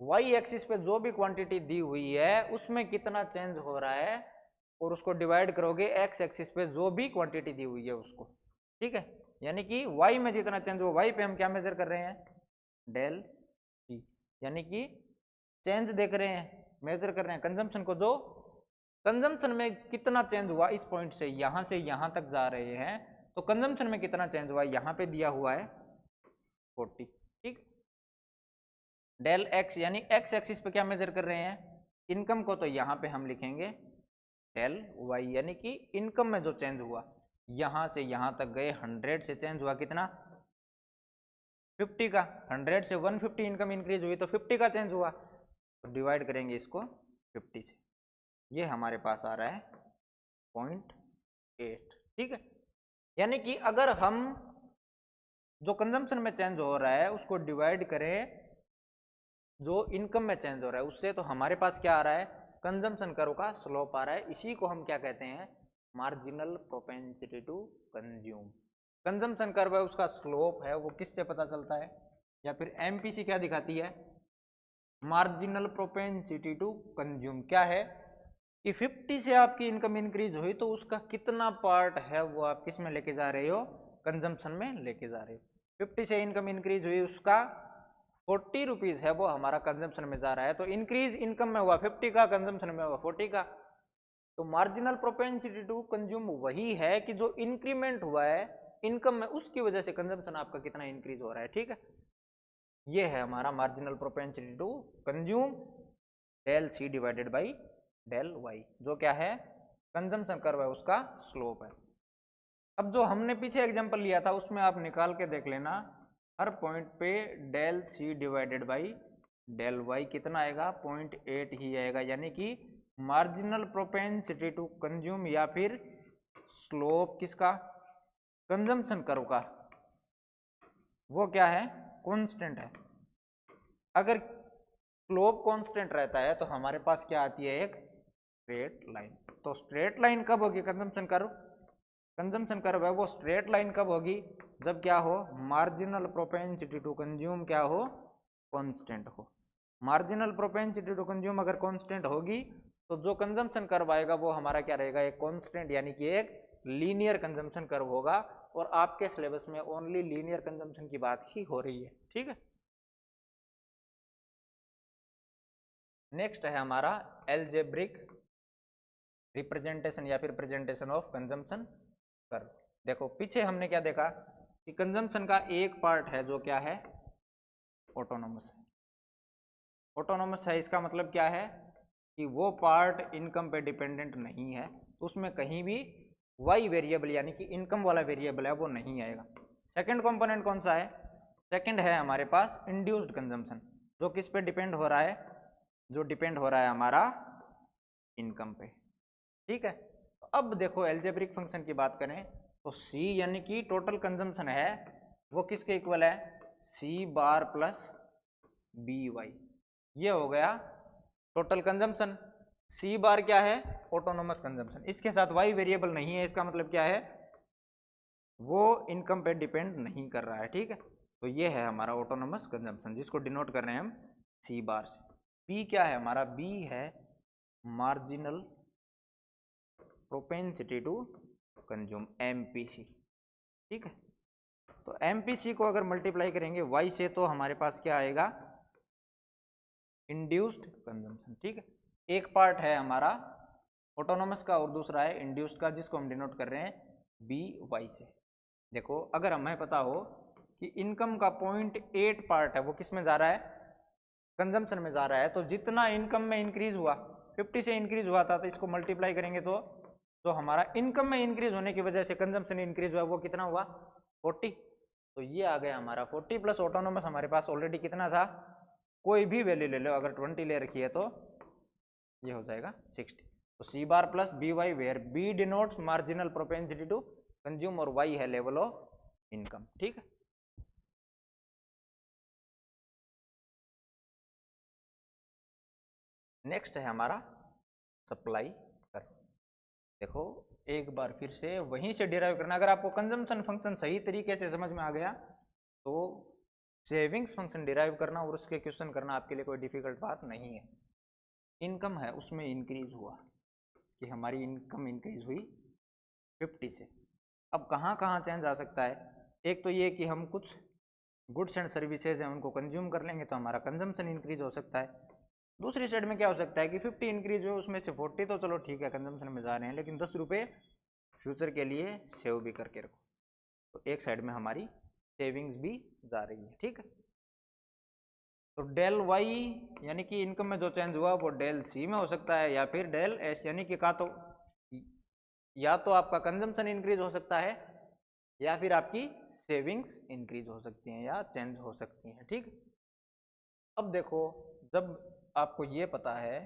वाई एक्सिस पे जो भी क्वांटिटी दी हुई है उसमें कितना चेंज हो रहा है और उसको डिवाइड करोगे एक्स एक्सिस पे जो भी क्वांटिटी दी हुई है उसको। ठीक है। यानी कि वाई में जितना चेंज हो, वाई पे हम क्या मेजर कर रहे हैं, डेल टी, यानी कि चेंज देख रहे हैं, मेजर कर रहे हैं कंजम्पशन को, जो कंजम्पशन में कितना चेंज हुआ इस पॉइंट से यहां तक जा रहे हैं, तो कंजम्पशन में कितना चेंज हुआ यहां पे दिया हुआ है 40। ठीक। डेल एक्स यानी एक्स एक्सिस पे क्या मेजर कर रहे हैं, इनकम को, तो यहां पे हम लिखेंगे डेल वाई, यानी कि इनकम में जो चेंज हुआ यहां से यहां तक गए 100 से चेंज हुआ कितना, 50 का, 100 से 150 इनकम इंक्रीज हुई तो 50 का चेंज हुआ, तो डिवाइड करेंगे इसको 50 से, ये हमारे पास आ रहा है 0.8। ठीक है। यानी कि अगर हम जो कंजम्पशन में चेंज हो रहा है उसको डिवाइड करें जो इनकम में चेंज हो रहा है उससे, तो हमारे पास क्या आ रहा है, कंजम्पशन कर्व का स्लोप आ रहा है। इसी को हम क्या कहते हैं, marginal propensity to consume. Consumption curve है उसका स्लोप है वो किससे पता चलता है, या फिर एमपीसी क्या दिखाती है, मार्जिनल प्रोपेंसिटी टू कंज्यूम क्या है कि 50 से आपकी इनकम इंक्रीज हुई तो उसका कितना पार्ट है वो आप किस में लेके जा रहे हो, कंजम्पशन में लेके जा रहे हो। 50 से इनकम इंक्रीज हुई उसका 40 रुपीज है वो हमारा कंजम्पशन में जा रहा है, तो इंक्रीज इनकम में हुआ 50 का, कंजम्पशन में हुआ 40 का, तो मार्जिनल प्रोपेंसिटी टू कंज्यूम वही है कि जो इंक्रीमेंट हुआ है इनकम में उसकी वजह से कंजम्पशन आपका कितना इंक्रीज हो रहा है। ठीक है। ये है हमारा marginal propensity to consume, del C divided by del Y, जो क्या है, कंजम्पशन कर्व है उसका स्लोप है। अब जो हमने पीछे एग्जांपल लिया था उसमें आप निकाल के देख लेना, हर पॉइंट पे del C divided by del Y कितना आएगा, 0.8 ही आएगा, यानी कि मार्जिनल प्रोपेंसिटी टू कंज्यूम या फिर स्लोप किसका, कंजम्पशन कर्व का, वो क्या है, कांस्टेंट है। अगर स्लोप कांस्टेंट रहता है तो हमारे पास क्या आती है, एक स्ट्रेट लाइन। तो स्ट्रेट लाइन कब होगी, कंजम्पशन कर्व, कंजम्पशन कर्व है वो स्ट्रेट लाइन कब होगी, जब क्या हो, मार्जिनल प्रोपेंसिटी टू कंज्यूम क्या हो, कांस्टेंट हो। मार्जिनल प्रोपेंसिटी टू कंज्यूम अगर कांस्टेंट होगी तो जो कंजम्पशन कर्व आएगा वो हमारा क्या रहेगा, एक कांस्टेंट, यानी कि एक लीनियर कंजम्पशन कर्व होगा। और आपके सिलेबस में ओनली लीनियर कंजम्पशन की बात ही हो रही है। ठीक है। नेक्स्ट है हमारा एल्जेब्रिक रिप्रेजेंटेशन या फिर प्रेजेंटेशन ऑफ कंजम्पशन कर्व। देखो पीछे हमने क्या देखा कि कंजम्पशन का एक पार्ट है जो क्या है, ऑटोनोमस है। ऑटोनोमस है इसका मतलब क्या है कि वो पार्ट इनकम पे डिपेंडेंट नहीं है, तो उसमें कहीं भी वाई वेरिएबल यानी कि इनकम वाला वेरिएबल है वो नहीं आएगा। सेकंड कंपोनेंट कौन सा है, सेकंड है हमारे पास इंड्यूस्ड कंजम्पशन, जो किस पे डिपेंड हो रहा है, जो डिपेंड हो रहा है हमारा इनकम पे। ठीक है, तो अब देखो एल्जेब्रिक फंक्शन की बात करें तो सी यानी कि टोटल कंजम्पशन है वो किसके इक्वल है, सी बार प्लस बी वाई, ये हो गया टोटल कंजम्पशन। सी बार क्या है, ऑटोनोमस कंजम्पशन, इसके साथ वाई वेरिएबल नहीं है, इसका मतलब क्या है, वो इनकम पे डिपेंड नहीं कर रहा है। ठीक है, तो ये है हमारा ऑटोनोमस कंजम्पशन जिसको डिनोट कर रहे हैं हम सी बार से। बी क्या है हमारा, बी है marginal propensity to consume, MPC. ठीक है, तो एमपीसी को अगर मल्टीप्लाई करेंगे वाई से तो हमारे पास क्या आएगा, इंड्यूस्ड कंजम्पशन। ठीक है, एक पार्ट है हमारा ऑटोनोमस का और दूसरा है इंड्यूस्ड का, जिसको हम डिनोट कर रहे हैं बी वाई से। देखो अगर हमें पता हो कि इनकम का 0.8 पार्ट है वो किस में जा रहा है, कंजम्पशन में जा रहा है, तो जितना इनकम में इंक्रीज हुआ 50 से इंक्रीज हुआ था, तो इसको मल्टीप्लाई करेंगे तो हमारा इनकम में इंक्रीज होने की वजह से कंजम्पशन इंक्रीज हुआ, वो कितना हुआ 40। तो ये आ गया हमारा 40 प्लस ऑटोनोमस, हमारे पास ऑलरेडी कितना था, कोई भी वैल्यू ले लो, अगर 20 ले रखी है तो ये हो जाएगा 60। तो C bar plus B Y where B denotes marginal propensity to consume और वाई है लेवल ऑफ इनकम। ठीक है, नेक्स्ट है हमारा सप्लाई कर्व। देखो एक बार फिर से वहीं से डिराइव करना, अगर आपको कंजम्पशन फंक्शन सही तरीके से समझ में आ गया तो सेविंग्स फंक्शन डिराइव करना और उसके क्वेश्चन करना आपके लिए कोई डिफिकल्ट बात नहीं है। इनकम है उसमें इंक्रीज हुआ कि हमारी इनकम इंक्रीज हुई 50 से, अब कहाँ कहाँ चेंज आ सकता है, एक तो ये कि हम कुछ गुड्स एंड सर्विसेज हैं उनको कंज्यूम कर लेंगे तो हमारा कंजम्पशन इंक्रीज हो सकता है। दूसरी साइड में क्या हो सकता है कि 50 इंक्रीज हो, उसमें से 40 तो चलो ठीक है कंजम्पशन में जा रहे हैं, लेकिन 10 रुपये फ्यूचर के लिए सेव भी करके रखो, तो एक साइड में हमारी सेविंग्स भी जा रही है। ठीक है, तो डेल वाई यानी कि इनकम में जो चेंज हुआ वो डेल सी में हो सकता है या फिर डेल एस, यानी कि का तो या तो आपका कंजम्पशन इंक्रीज हो सकता है या फिर आपकी सेविंग्स इंक्रीज हो सकती हैं या चेंज हो सकती हैं। ठीक, अब देखो जब आपको ये पता है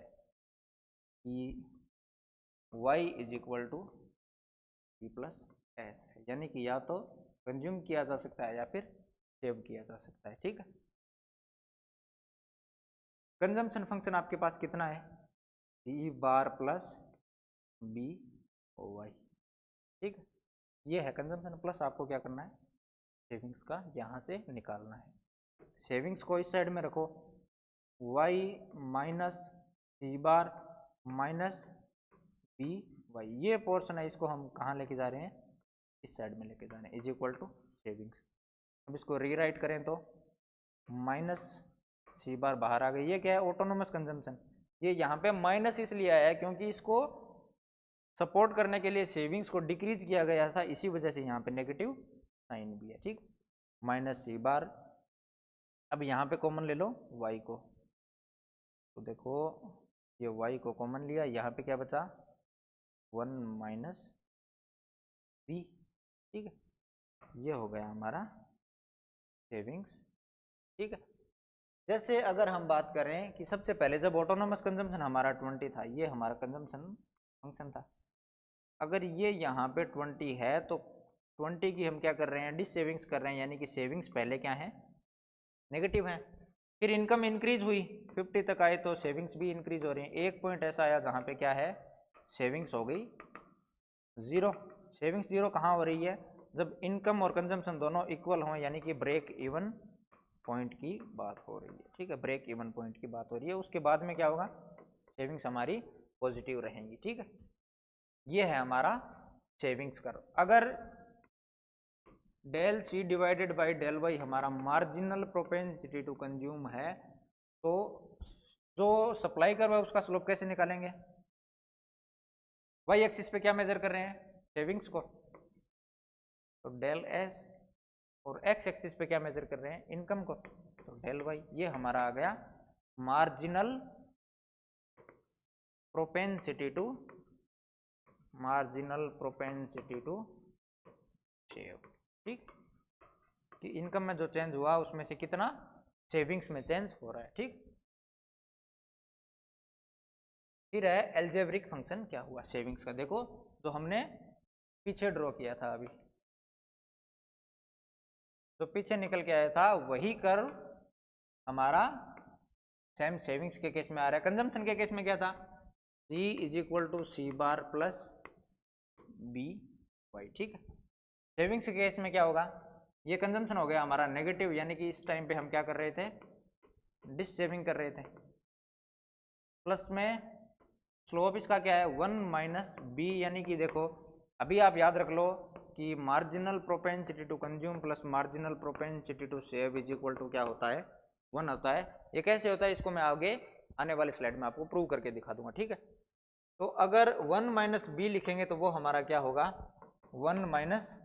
कि y is equal to C plus S है, यानी कि या तो कंज्यूम किया जा सकता है या फिर सेव किया जा सकता है। ठीक है, कंजम्पशन फंक्शन आपके पास कितना है, सी bar plus B O Y. ठीक है, ये है कंजम्पशन, प्लस आपको क्या करना है, सेविंग्स का यहाँ से निकालना है। सेविंग्स को इस साइड में रखो, y माइनस सी बार माइनस बी वाई, ये पोर्शन है इसको हम कहाँ लेके जा रहे हैं, इस साइड में लेके जा रहे हैं, इज इक्वल टू सेविंग्स। अब इसको रीराइट करें तो माइनस सी बार बाहर आ गई, ये क्या है ऑटोनोमस कंजम्पशन, ये यहाँ पे माइनस इसलिए आया है क्योंकि इसको सपोर्ट करने के लिए सेविंग्स को डिक्रीज किया गया था, इसी वजह से यहाँ पे नेगेटिव साइन भी है। ठीक, माइनस सी बार, अब यहाँ पे कॉमन ले लो y को, तो देखो ये y को कॉमन लिया, यहाँ पे क्या बचा 1 माइनस बी। ठीक है, ये हो गया हमारा सेविंग्स। ठीक है, जैसे अगर हम बात करें कि सबसे पहले जब ऑटोनोमस कंजम्पशन हमारा 20 था, ये हमारा कंजम्पशन फंक्शन था, अगर ये यहाँ पे 20 है तो 20 की हम क्या कर रहे हैं, डिस सेविंग्स कर रहे हैं, यानी कि सेविंग्स पहले क्या है, नेगेटिव है। फिर इनकम इंक्रीज हुई 50 तक आए तो सेविंग्स भी इंक्रीज हो रही है, एक पॉइंट ऐसा आया जहाँ पे क्या है, सेविंग्स हो गई ज़ीरो। सेविंग्स ज़ीरो कहाँ हो रही है, जब इनकम और कंजम्पशन दोनों इक्वल हों, यानी कि ब्रेक इवन पॉइंट की बात हो रही है। ठीक है, ब्रेक इवन पॉइंट की बात हो रही है, उसके बाद में क्या होगा, सेविंग्स हमारी पॉजिटिव रहेंगी। ठीक है, ये है हमारा सेविंग्स कर्व। अगर del C divided by del Y हमारा मार्जिनल प्रोपेंसिटी टू कंज्यूम है, तो जो सप्लाई कर्व है उसका स्लोप कैसे निकालेंगे, वाई एक्सिस पे क्या मेजर कर रहे हैं, सेविंग्स को, तो डेल एस, और एक्स एक्सिस पे क्या मेजर कर रहे हैं, इनकम को, तो डेल वाई। ये हमारा आ गया मार्जिनल प्रोपेंसिटी टू सेव। ठीक, कि इनकम में जो चेंज हुआ उसमें से कितना सेविंग्स में चेंज हो रहा है। ठीक, फिर है एल्जेब्रिक फंक्शन क्या हुआ सेविंग्स का। देखो जो हमने पीछे ड्रॉ किया था, अभी जो पीछे निकल के आया था वही कर्व हमारा सेम सेविंग्स के केस में आ रहा है। कंजम्पशन के केस में क्या था, C is equal to C bar plus B Y. ठीक है, सेविंग्स के केस में क्या होगा, ये कंजम्पशन हो गया हमारा नेगेटिव, यानी कि इस टाइम पे हम क्या कर रहे थे, डिस सेविंग कर रहे थे। प्लस में स्लोप इसका क्या है 1 माइनस बी, यानी कि देखो अभी आप याद रख लो कि marginal propensity to consume plus marginal propensity to save is equal to क्या होता है 1 होता है। ये कैसे होता है इसको मैं आगे आने वाली स्लाइड में आपको प्रूव करके दिखा दूंगा। ठीक है, तो अगर 1 माइनस बी लिखेंगे तो वो हमारा क्या होगा 1 माइनस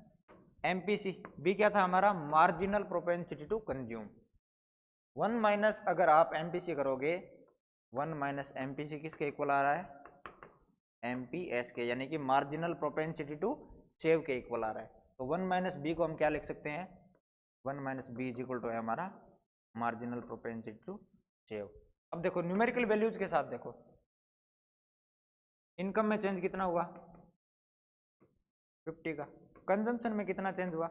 एमपीसी। बी क्या था हमारा marginal propensity to consume. 1 minus अगर आप एमपीसी करोगे 1 माइनस एमपीसी किसके इक्वल आ रहा है एमपीएस के, यानी कि मार्जिनल प्रोपेंसिटी टू सेव के इक्वल आ रहा है। तो 1 माइनस बी को हम क्या लिख सकते हैं 1 minus B is equal to है हमारा मार्जिनल प्रोपेंसिटी टू सेव। अब देखो न्यूमेरिकल वैल्यूज के साथ देखो इनकम में चेंज कितना हुआ 50 का, कंजम्पशन में कितना चेंज हुआ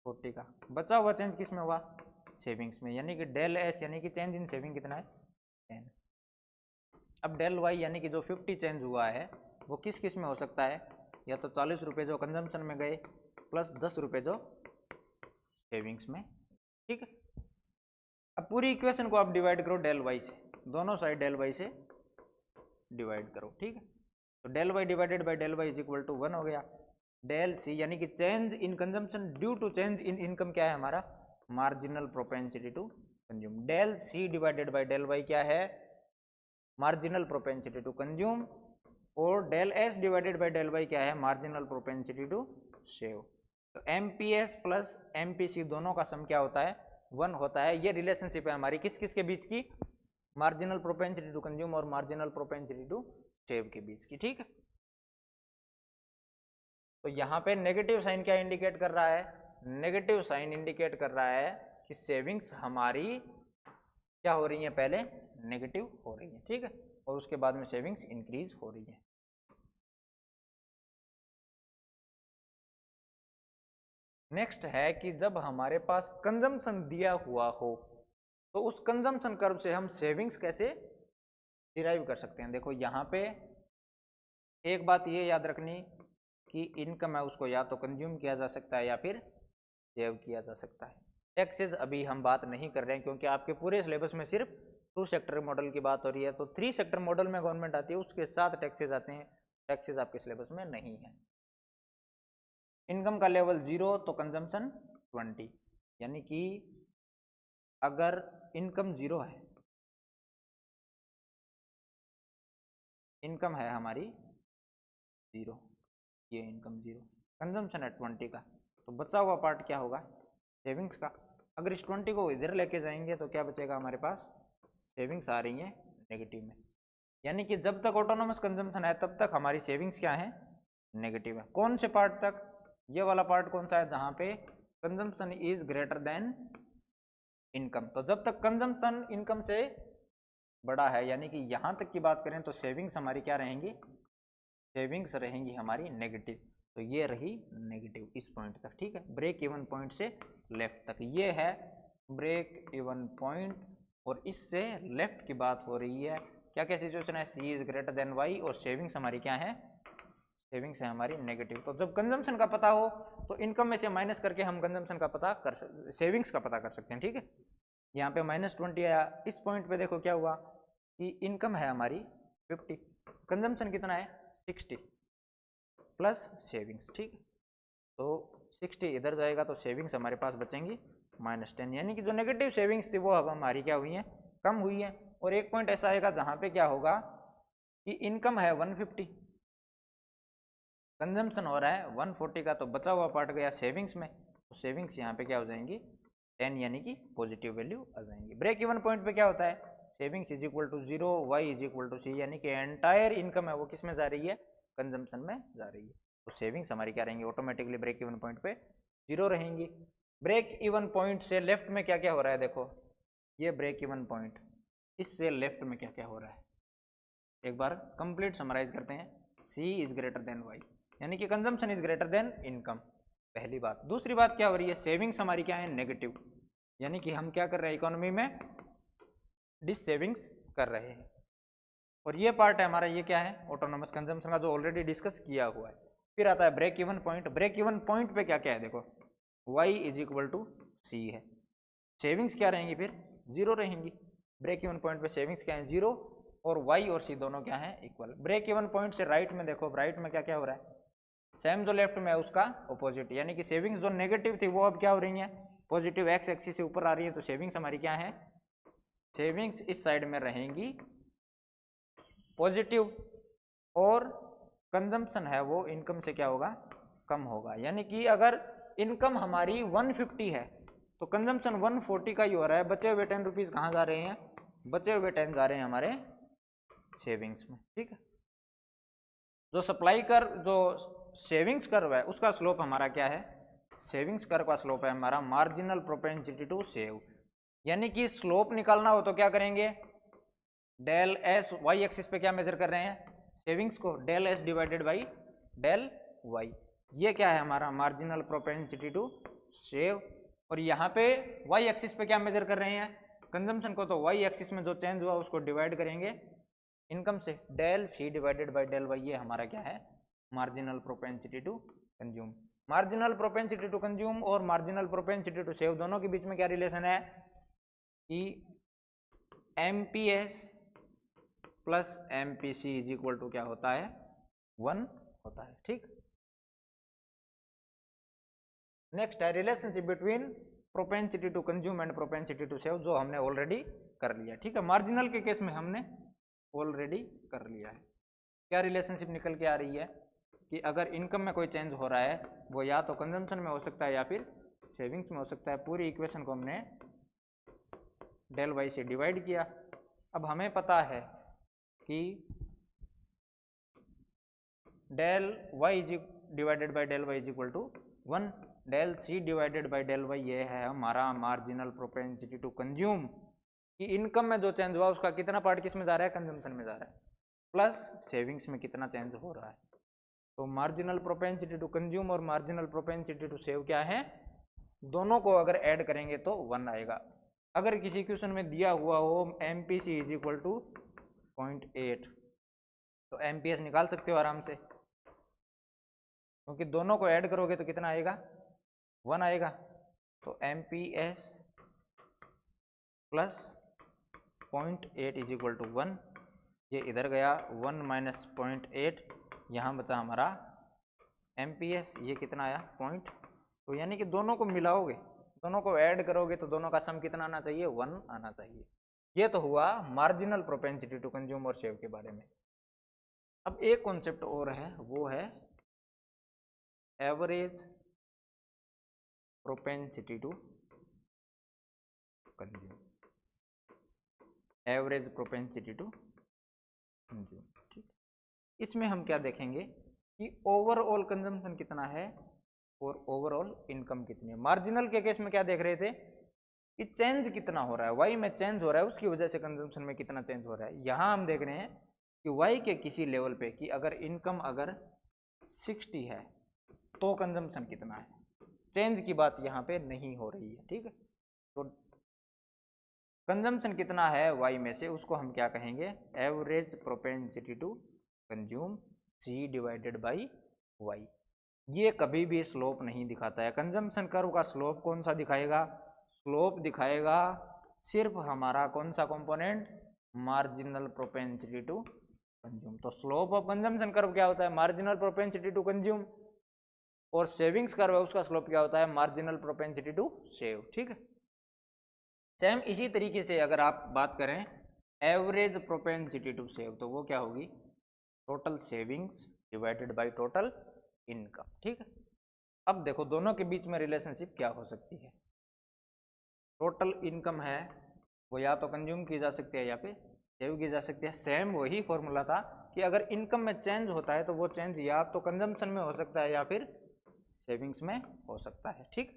40 का, बचा हुआ चेंज किस में हुआ सेविंग्स में, यानी कि डेल एस यानी कि चेंज इन सेविंग कितना है 10। अब डेल वाई यानी कि जो 50 चेंज हुआ है वो किस किस में हो सकता है, या तो 40 रुपये जो कंजम्पशन में गए प्लस 10 रुपये जो सेविंग्स में। ठीक है, अब पूरी इक्वेशन को आप डिवाइड करो डेल वाई से, दोनों साइड डेल वाई से डिवाइड करो। ठीक है, तो del Y divided by del Y is equal to 1 हो गया। डेल सी यानी कि change in consumption due to change in income क्या है हमारा marginal propensity to consume. Del C divided by del Y क्या है मार्जिनल प्रोपेंसिटी टू कंज्यूम, और del S divided by del Y क्या है मार्जिनल प्रोपेंसिटी टू सेव। तो MPS plus MPC दोनों का सम क्या होता है 1 होता है। ये रिलेशनशिप है हमारी किस किस के बीच की मार्जिनल प्रोपेंसिटी टू कंज्यूम और मार्जिनल प्रोपेंसिटी टू सेव के बीच की। ठीक है, तो यहाँ पे नेगेटिव साइन क्या इंडिकेट कर रहा है, नेगेटिव साइन इंडिकेट कर रहा है कि सेविंग्स हमारी क्या हो रही है पहले नेगेटिव हो रही है। ठीक है, और उसके बाद में सेविंग्स इंक्रीज हो रही है। नेक्स्ट है कि जब हमारे पास कंजम्पशन दिया हुआ हो तो उस कंजम्पशन कर्व से हम सेविंग्स कैसे डिराइव कर सकते हैं। देखो यहाँ पे एक बात ये याद रखनी कि इनकम है उसको या तो कंज्यूम किया जा सकता है या फिर सेव किया जा सकता है। टैक्सेस अभी हम बात नहीं कर रहे हैं क्योंकि आपके पूरे सिलेबस में सिर्फ 2 सेक्टर मॉडल की बात हो रही है। तो 3 सेक्टर मॉडल में गवर्नमेंट आती है उसके साथ टैक्सेस आते हैं, टैक्सेस आपके सिलेबस में नहीं है। इनकम का लेवल 0 तो कंजम्पशन 20, यानी कि अगर इनकम 0 है, इनकम है हमारी 0, ये इनकम 0, कंजम्पशन है 20 का, तो बचा हुआ पार्ट क्या होगा सेविंग्स का। अगर इस 20 को इधर लेके जाएंगे तो क्या बचेगा हमारे पास सेविंग्स आ रही है नेगेटिव में, यानी कि जब तक ऑटोनोमस कंजम्पशन है तब तक हमारी सेविंग्स क्या है नेगेटिव है। कौन से पार्ट तक, ये वाला पार्ट कौन सा है जहाँ पे consumption is greater than income. तो जब तक कंजम्पशन इनकम से बड़ा है यानी कि यहाँ तक की बात करें तो सेविंग्स हमारी क्या रहेंगी, सेविंग्स रहेंगी हमारी नेगेटिव। तो ये रही नेगेटिव इस पॉइंट तक। ठीक है, ब्रेक इवन पॉइंट से लेफ्ट तक ये है ब्रेक इवन पॉइंट, और इससे लेफ्ट की बात हो रही है। क्या क्या सिचुएशन है, सी इज ग्रेटर देन वाई और सेविंग्स हमारी क्या है, सेविंग्स है हमारी नेगेटिव। तो जब कंजम्पशन का पता हो तो इनकम में से माइनस करके हम कंजम्पशन का पता कर सेविंग्स का पता कर सकते हैं। ठीक है, यहाँ पे -20 आया, इस पॉइंट पे देखो क्या हुआ कि इनकम है हमारी 50, कंजम्पशन कितना है 60 प्लस सेविंग्स। ठीक, तो 60 इधर जाएगा तो सेविंग्स हमारे पास बचेंगी -10, यानी कि जो नेगेटिव सेविंग्स थी वो अब हमारी क्या हुई है कम हुई है। और एक पॉइंट ऐसा आएगा जहाँ पे क्या होगा कि इनकम है 150, कंजम्पशन हो रहा है 140 का, तो बचा हुआ पार्ट गया सेविंग्स में, तो सेविंग्स यहाँ पे क्या हो जाएंगी 10, यानी कि पॉजिटिव वैल्यू आ जाएंगी। ब्रेक इवन पॉइंट पे क्या होता है savings is equal to 0, Y is equal to C, यानी कि एंटायर इनकम है वो किस में जा रही है कंजम्पशन में जा रही है। तो सेविंग्स हमारी क्या रहेंगी ऑटोमेटिकली ब्रेक इवन पॉइंट पे 0 रहेंगी। ब्रेक इवन पॉइंट से लेफ्ट में क्या क्या हो रहा है, देखो ये ब्रेक इवन पॉइंट, इससे लेफ्ट में क्या क्या हो रहा है, एक बार कंप्लीट समराइज करते हैं। सी इज ग्रेटर देन वाई, यानी कि consumption is greater than income, पहली बात। दूसरी बात क्या हो रही है, सेविंग्स हमारी क्या है, नेगेटिव, यानी कि हम क्या कर रहे हैं, इकोनॉमी में डिस सेविंग्स कर रहे हैं। और ये पार्ट है हमारा, ये क्या है, ऑटोनोमस कंजम्पशन का, जो ऑलरेडी डिस्कस किया हुआ है। फिर आता है break even point. Break even point पे क्या क्या है, देखो y is equal to C है, सेविंग्स क्या रहेंगी, फिर जीरो रहेंगी। ब्रेक इवन पॉइंट पे सेविंग्स क्या है, जीरो, और y और c दोनों क्या है, इक्वल। ब्रेक इवन पॉइंट से राइट में देखो, राइट में क्या क्या हो रहा है, सेम जो लेफ्ट में है उसका अपोजिट, यानी कि सेविंग्स जो नेगेटिव थी वो अब क्या हो रही है, पॉजिटिव, एक्स एक्सिस से ऊपर आ रही है। तो सेविंग्स हमारी क्या है, सेविंग्स इस साइड में रहेंगी पॉजिटिव, और कंजम्पशन है वो इनकम से क्या होगा, कम होगा। यानी कि अगर इनकम हमारी 150 है तो कंजम्पशन 140 का ही हो रहा है। बचे हुए 10 रुपीज़ कहाँ जा रहे हैं, बचे हुए 10 जा रहे हैं हमारे सेविंग्स में, ठीक है। जो सप्लाई कर, जो सेविंग्स कर्व है उसका स्लोप हमारा क्या है, सेविंग्स कर्व का स्लोप है हमारा मार्जिनल प्रोपेंसिटी टू सेव। यानी कि स्लोप निकालना हो तो क्या करेंगे, डेल एस, वाई एक्सिस पे क्या मेजर कर रहे हैं, सेविंग्स को, del S divided by del Y. ये क्या है हमारा मार्जिनल प्रोपेंसिटी टू सेव। और यहाँ पे वाई एक्सिस पे क्या मेजर कर रहे हैं, कंजम्पशन को, तो वाई एक्सिस में जो चेंज हुआ उसको डिवाइड करेंगे इनकम से, del C divided by del Y. ये हमारा क्या है, marginal propensity to consume. Marginal propensity to consume और मार्जिनल प्रोपेंसिटी टू सेव दोनों के बीच में क्या रिलेशन है, कि MPS plus MPC is equal to क्या होता है, 1 होता है, ठीक। नेक्स्ट है relationship between propensity to consume and propensity to save, जो हमने ऑलरेडी कर लिया, ठीक है। मार्जिनल के केस में हमने ऑलरेडी कर लिया है। क्या रिलेशनशिप निकल के आ रही है, कि अगर इनकम में कोई चेंज हो रहा है वो या तो कंजम्पशन में हो सकता है या फिर सेविंग्स में हो सकता है। पूरी इक्वेशन को हमने डेल वाई से डिवाइड किया। अब हमें पता है कि del Y divided by del Y is equal to 1, del C divided by del Y, ये है हमारा मार्जिनल प्रोपेंसिटी टू कंज्यूम, कि इनकम में जो चेंज हुआ उसका कितना पार्ट किस में जा रहा है, कंजम्पशन में जा रहा है, प्लस सेविंग्स में कितना चेंज हो रहा है। तो मार्जिनल प्रोपेंसिटी टू कंज्यूम और मार्जिनल प्रोपेंसिटी टू सेव क्या है, दोनों को अगर ऐड करेंगे तो 1 आएगा। अगर किसी क्वेश्चन में दिया हुआ हो एमपीसी इज इक्वल टू 0.8 तो एमपीएस निकाल सकते हो आराम से, क्योंकि दोनों को ऐड करोगे तो कितना आएगा, 1 आएगा। तो MPS plus 0.8 is equal to 1, ये इधर गया 1 माइनस 0.8, यहाँ बचा हमारा एमपीएस, ये कितना आया 0. तो यानी कि दोनों को मिलाओगे, दोनों को ऐड करोगे तो दोनों का सम कितना आना चाहिए, 1 आना चाहिए। ये तो हुआ मार्जिनल प्रोपेंसिटी टू कंज्यूम और सेव के बारे में। अब एक कॉन्सेप्ट और है, वो है average propensity to consume, average propensity to consume, ठीक। इसमें हम क्या देखेंगे कि ओवरऑल कंजम्पशन कितना है और ओवरऑल इनकम कितनी है। मार्जिनल के केस में क्या देख रहे थे कि चेंज कितना हो रहा है, वाई में चेंज हो रहा है, उसकी वजह से कंजम्पशन में कितना चेंज हो रहा है। यहाँ हम देख रहे हैं कि वाई के किसी लेवल पे, कि अगर इनकम अगर 60 है तो कंजम्पशन कितना है, चेंज की बात यहाँ पे नहीं हो रही है, ठीक है। तो कंजम्पशन कितना है वाई में से, उसको हम क्या कहेंगे, average propensity to consume C divided by Y. ये कभी भी स्लोप नहीं दिखाता है। कंजम्पशन कर्व का स्लोप कौन सा दिखाएगा, स्लोप दिखाएगा सिर्फ हमारा कौन सा component, marginal propensity to consume. तो स्लोप ऑफ कंजम्पशन कर्व क्या होता है, मार्जिनल प्रोपेंसिटी टू कंज्यूम, और सेविंग्स कर्व है उसका स्लोप क्या होता है, मार्जिनल प्रोपेंसिटी टू सेव, ठीक है। सेम इसी तरीके से अगर आप बात करें एवरेज प्रोपेंसिटी टू सेव, तो वो क्या होगी, total savings divided by total income, ठीक है। अब देखो दोनों के बीच में रिलेशनशिप क्या हो सकती है। टोटल इनकम है वो या तो कंज्यूम की जा सकती है या फिर सेव की जा सकती है। सेम वही फॉर्मूला था कि अगर इनकम में चेंज होता है तो वो चेंज या तो कंजम्पशन में हो सकता है या फिर सेविंग्स में हो सकता है, ठीक।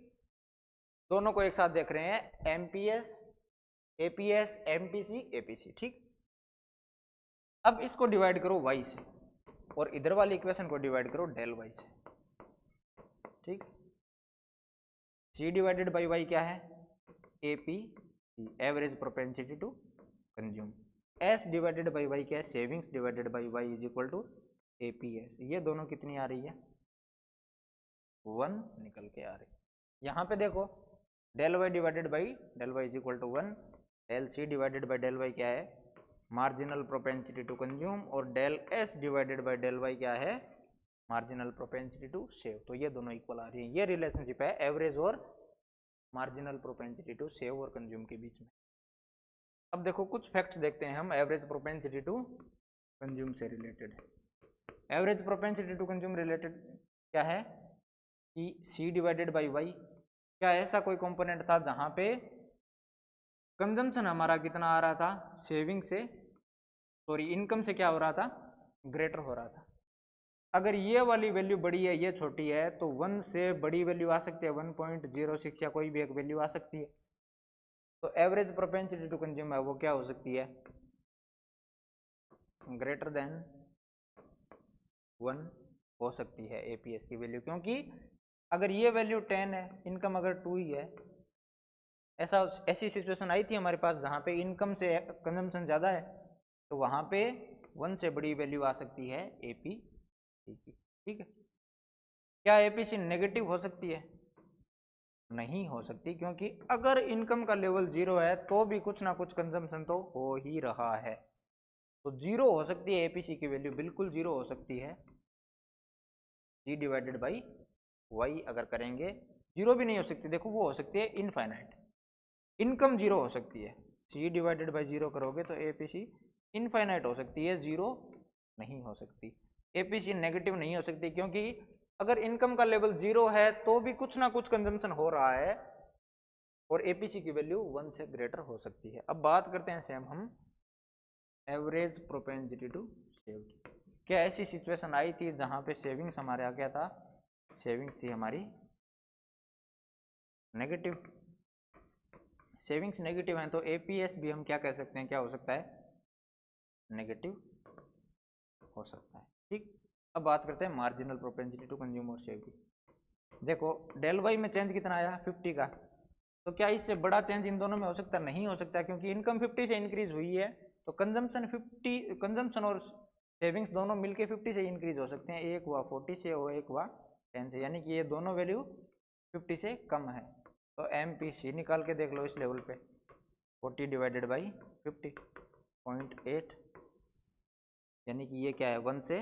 दोनों को एक साथ देख रहे हैं, एमपीएस, एपीएस, एमपीसी, एपीसी, ठीक। अब इसको डिवाइड करो वाई से और इधर वाली इक्वेशन को डिवाइड करो डेल वाई से, ठीक। सी डिवाइडेड बाई वाई क्या है, AP, average propensity to consume. S divided by Y क्या है, savings divided by Y is equal to APS. ये दोनों कितनी आ रही है, 1 निकल के आ रही है। यहाँ पे देखो del Y divided by del Y is equal to 1, del C divided by del Y क्या है, मार्जिनल प्रोपेंसिटी टू कंज्यूम, और del S divided by del Y क्या है, मार्जिनल प्रोपेंसिटी टू सेव। तो ये दोनों इक्वल आ रही है। ये रिलेशनशिप है एवरेज और मार्जिनल प्रोपेंसिटी टू सेव और कंज्यूम के बीच में। अब देखो कुछ फैक्ट्स देखते हैं हम एवरेज प्रोपेंसिटी टू कंज्यूम से related. Average propensity to consume related क्या है कि सी डिवाइडेड बाई वाई, क्या ऐसा कोई कंपोनेंट था जहां पे कंजम्पशन हमारा कितना आ रहा था, सेविंग से, सॉरी इनकम से क्या हो रहा था, ग्रेटर हो रहा था। अगर ये वाली वैल्यू बड़ी है, ये छोटी है, तो 1 से बड़ी वैल्यू आ सकती है 1.06 या कोई भी एक वैल्यू आ सकती है। तो एवरेज प्रोपेंसिटी टू कंज्यूम है वो क्या हो सकती है, ग्रेटर देन 1 हो सकती है एपीएस की वैल्यू, क्योंकि अगर ये वैल्यू 10 है, इनकम अगर 2 ही है, ऐसी सिचुएशन आई थी हमारे पास जहाँ पे इनकम से कंजम्पशन ज़्यादा है, तो वहाँ पे 1 से बड़ी वैल्यू आ सकती है एपीसी की, ठीक है। क्या एपीसी नेगेटिव हो सकती है, नहीं हो सकती, क्योंकि अगर इनकम का लेवल 0 है तो भी कुछ ना कुछ कंजम्पशन तो हो ही रहा है। तो 0 हो सकती है एपीसी की वैल्यू, बिल्कुल 0 हो सकती है। जी डिवाइडेड बाई वाई अगर करेंगे, 0 भी नहीं हो सकती, देखो वो हो सकती है इनफाइनाइट। इनकम 0 हो सकती है, सी डिवाइडेड बाई 0 करोगे तो एपीसी इनफाइनाइट हो सकती है, 0 नहीं हो सकती। एपीसी नेगेटिव नहीं हो सकती, क्योंकि अगर इनकम का लेवल 0 है तो भी कुछ ना कुछ कंजम्पशन हो रहा है, और एपीसी की वैल्यू 1 से ग्रेटर हो सकती है। अब बात करते हैं सेम हम एवरेज प्रोपेंसिटी टू सेव की। क्या ऐसी सिचुएशन आई थी जहां पे सेविंग्स हमारे आ गया था, सेविंग्स थी हमारी नेगेटिव। सेविंग्स नेगेटिव है तो एपीएस भी हम क्या कह सकते हैं, क्या हो सकता है, नेगेटिव हो सकता है, ठीक। अब बात करते हैं मार्जिनल प्रोपेंसिटी टू कंज्यूम और सेव की। देखो डेल वाई में चेंज कितना आया, 50 का। तो क्या इससे बड़ा चेंज इन दोनों में हो सकता है, नहीं हो सकता, क्योंकि इनकम 50 से इंक्रीज हुई है, तो कंजम्पशन 50, कंजम्पशन और सेविंग्स दोनों मिलके 50 से इंक्रीज हो सकते हैं। एक हुआ 40 से और एक हुआ 10 से, यानी कि ये दोनों वैल्यू 50 से कम है। तो एमपीसी निकाल के देख लो इस लेवल पे, 40 डिवाइडेड बाई 50.8, यानी कि ये क्या है, 1 से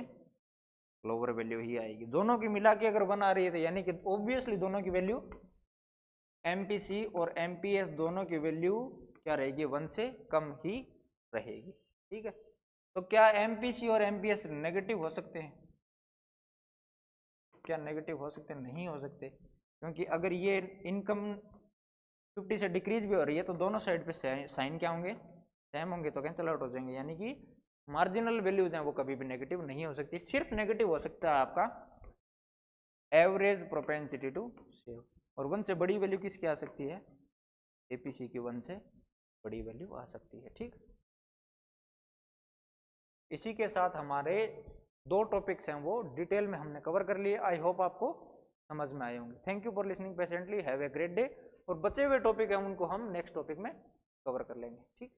लोअर वैल्यू ही आएगी। दोनों की मिला के अगर 1 आ रही है तो यानी कि ऑब्वियसली दोनों की वैल्यू, एमपीसी और एमपीएस दोनों की वैल्यू क्या रहेगी, 1 से कम ही रहेगी, ठीक है। तो क्या एमपीसी और एमपीएस नेगेटिव हो सकते हैं, क्या नेगेटिव हो सकते हैं, नहीं हो सकते, क्योंकि अगर ये इनकम 50 से डिक्रीज भी हो रही है तो दोनों साइड पे साइन क्या होंगे, सेम होंगे, तो कैंसिल आउट हो जाएंगे। यानी कि मार्जिनल वैल्यूज हैं वो कभी भी नेगेटिव नहीं हो सकती। सिर्फ नेगेटिव हो सकता है आपका एवरेज प्रोपेंसिटी टू सेव, और 1 से बड़ी वैल्यू किसकी आ सकती है, एपीसी की 1 से बड़ी वैल्यू आ सकती है, ठीक। इसी के साथ हमारे 2 टॉपिक्स हैं वो डिटेल में हमने कवर कर लिए। आई होप आपको समझ में आए होंगे। Thank you for listening patiently, have a great day. और बचे हुए टॉपिक हैं उनको हम नेक्स्ट टॉपिक में कवर कर लेंगे, ठीक।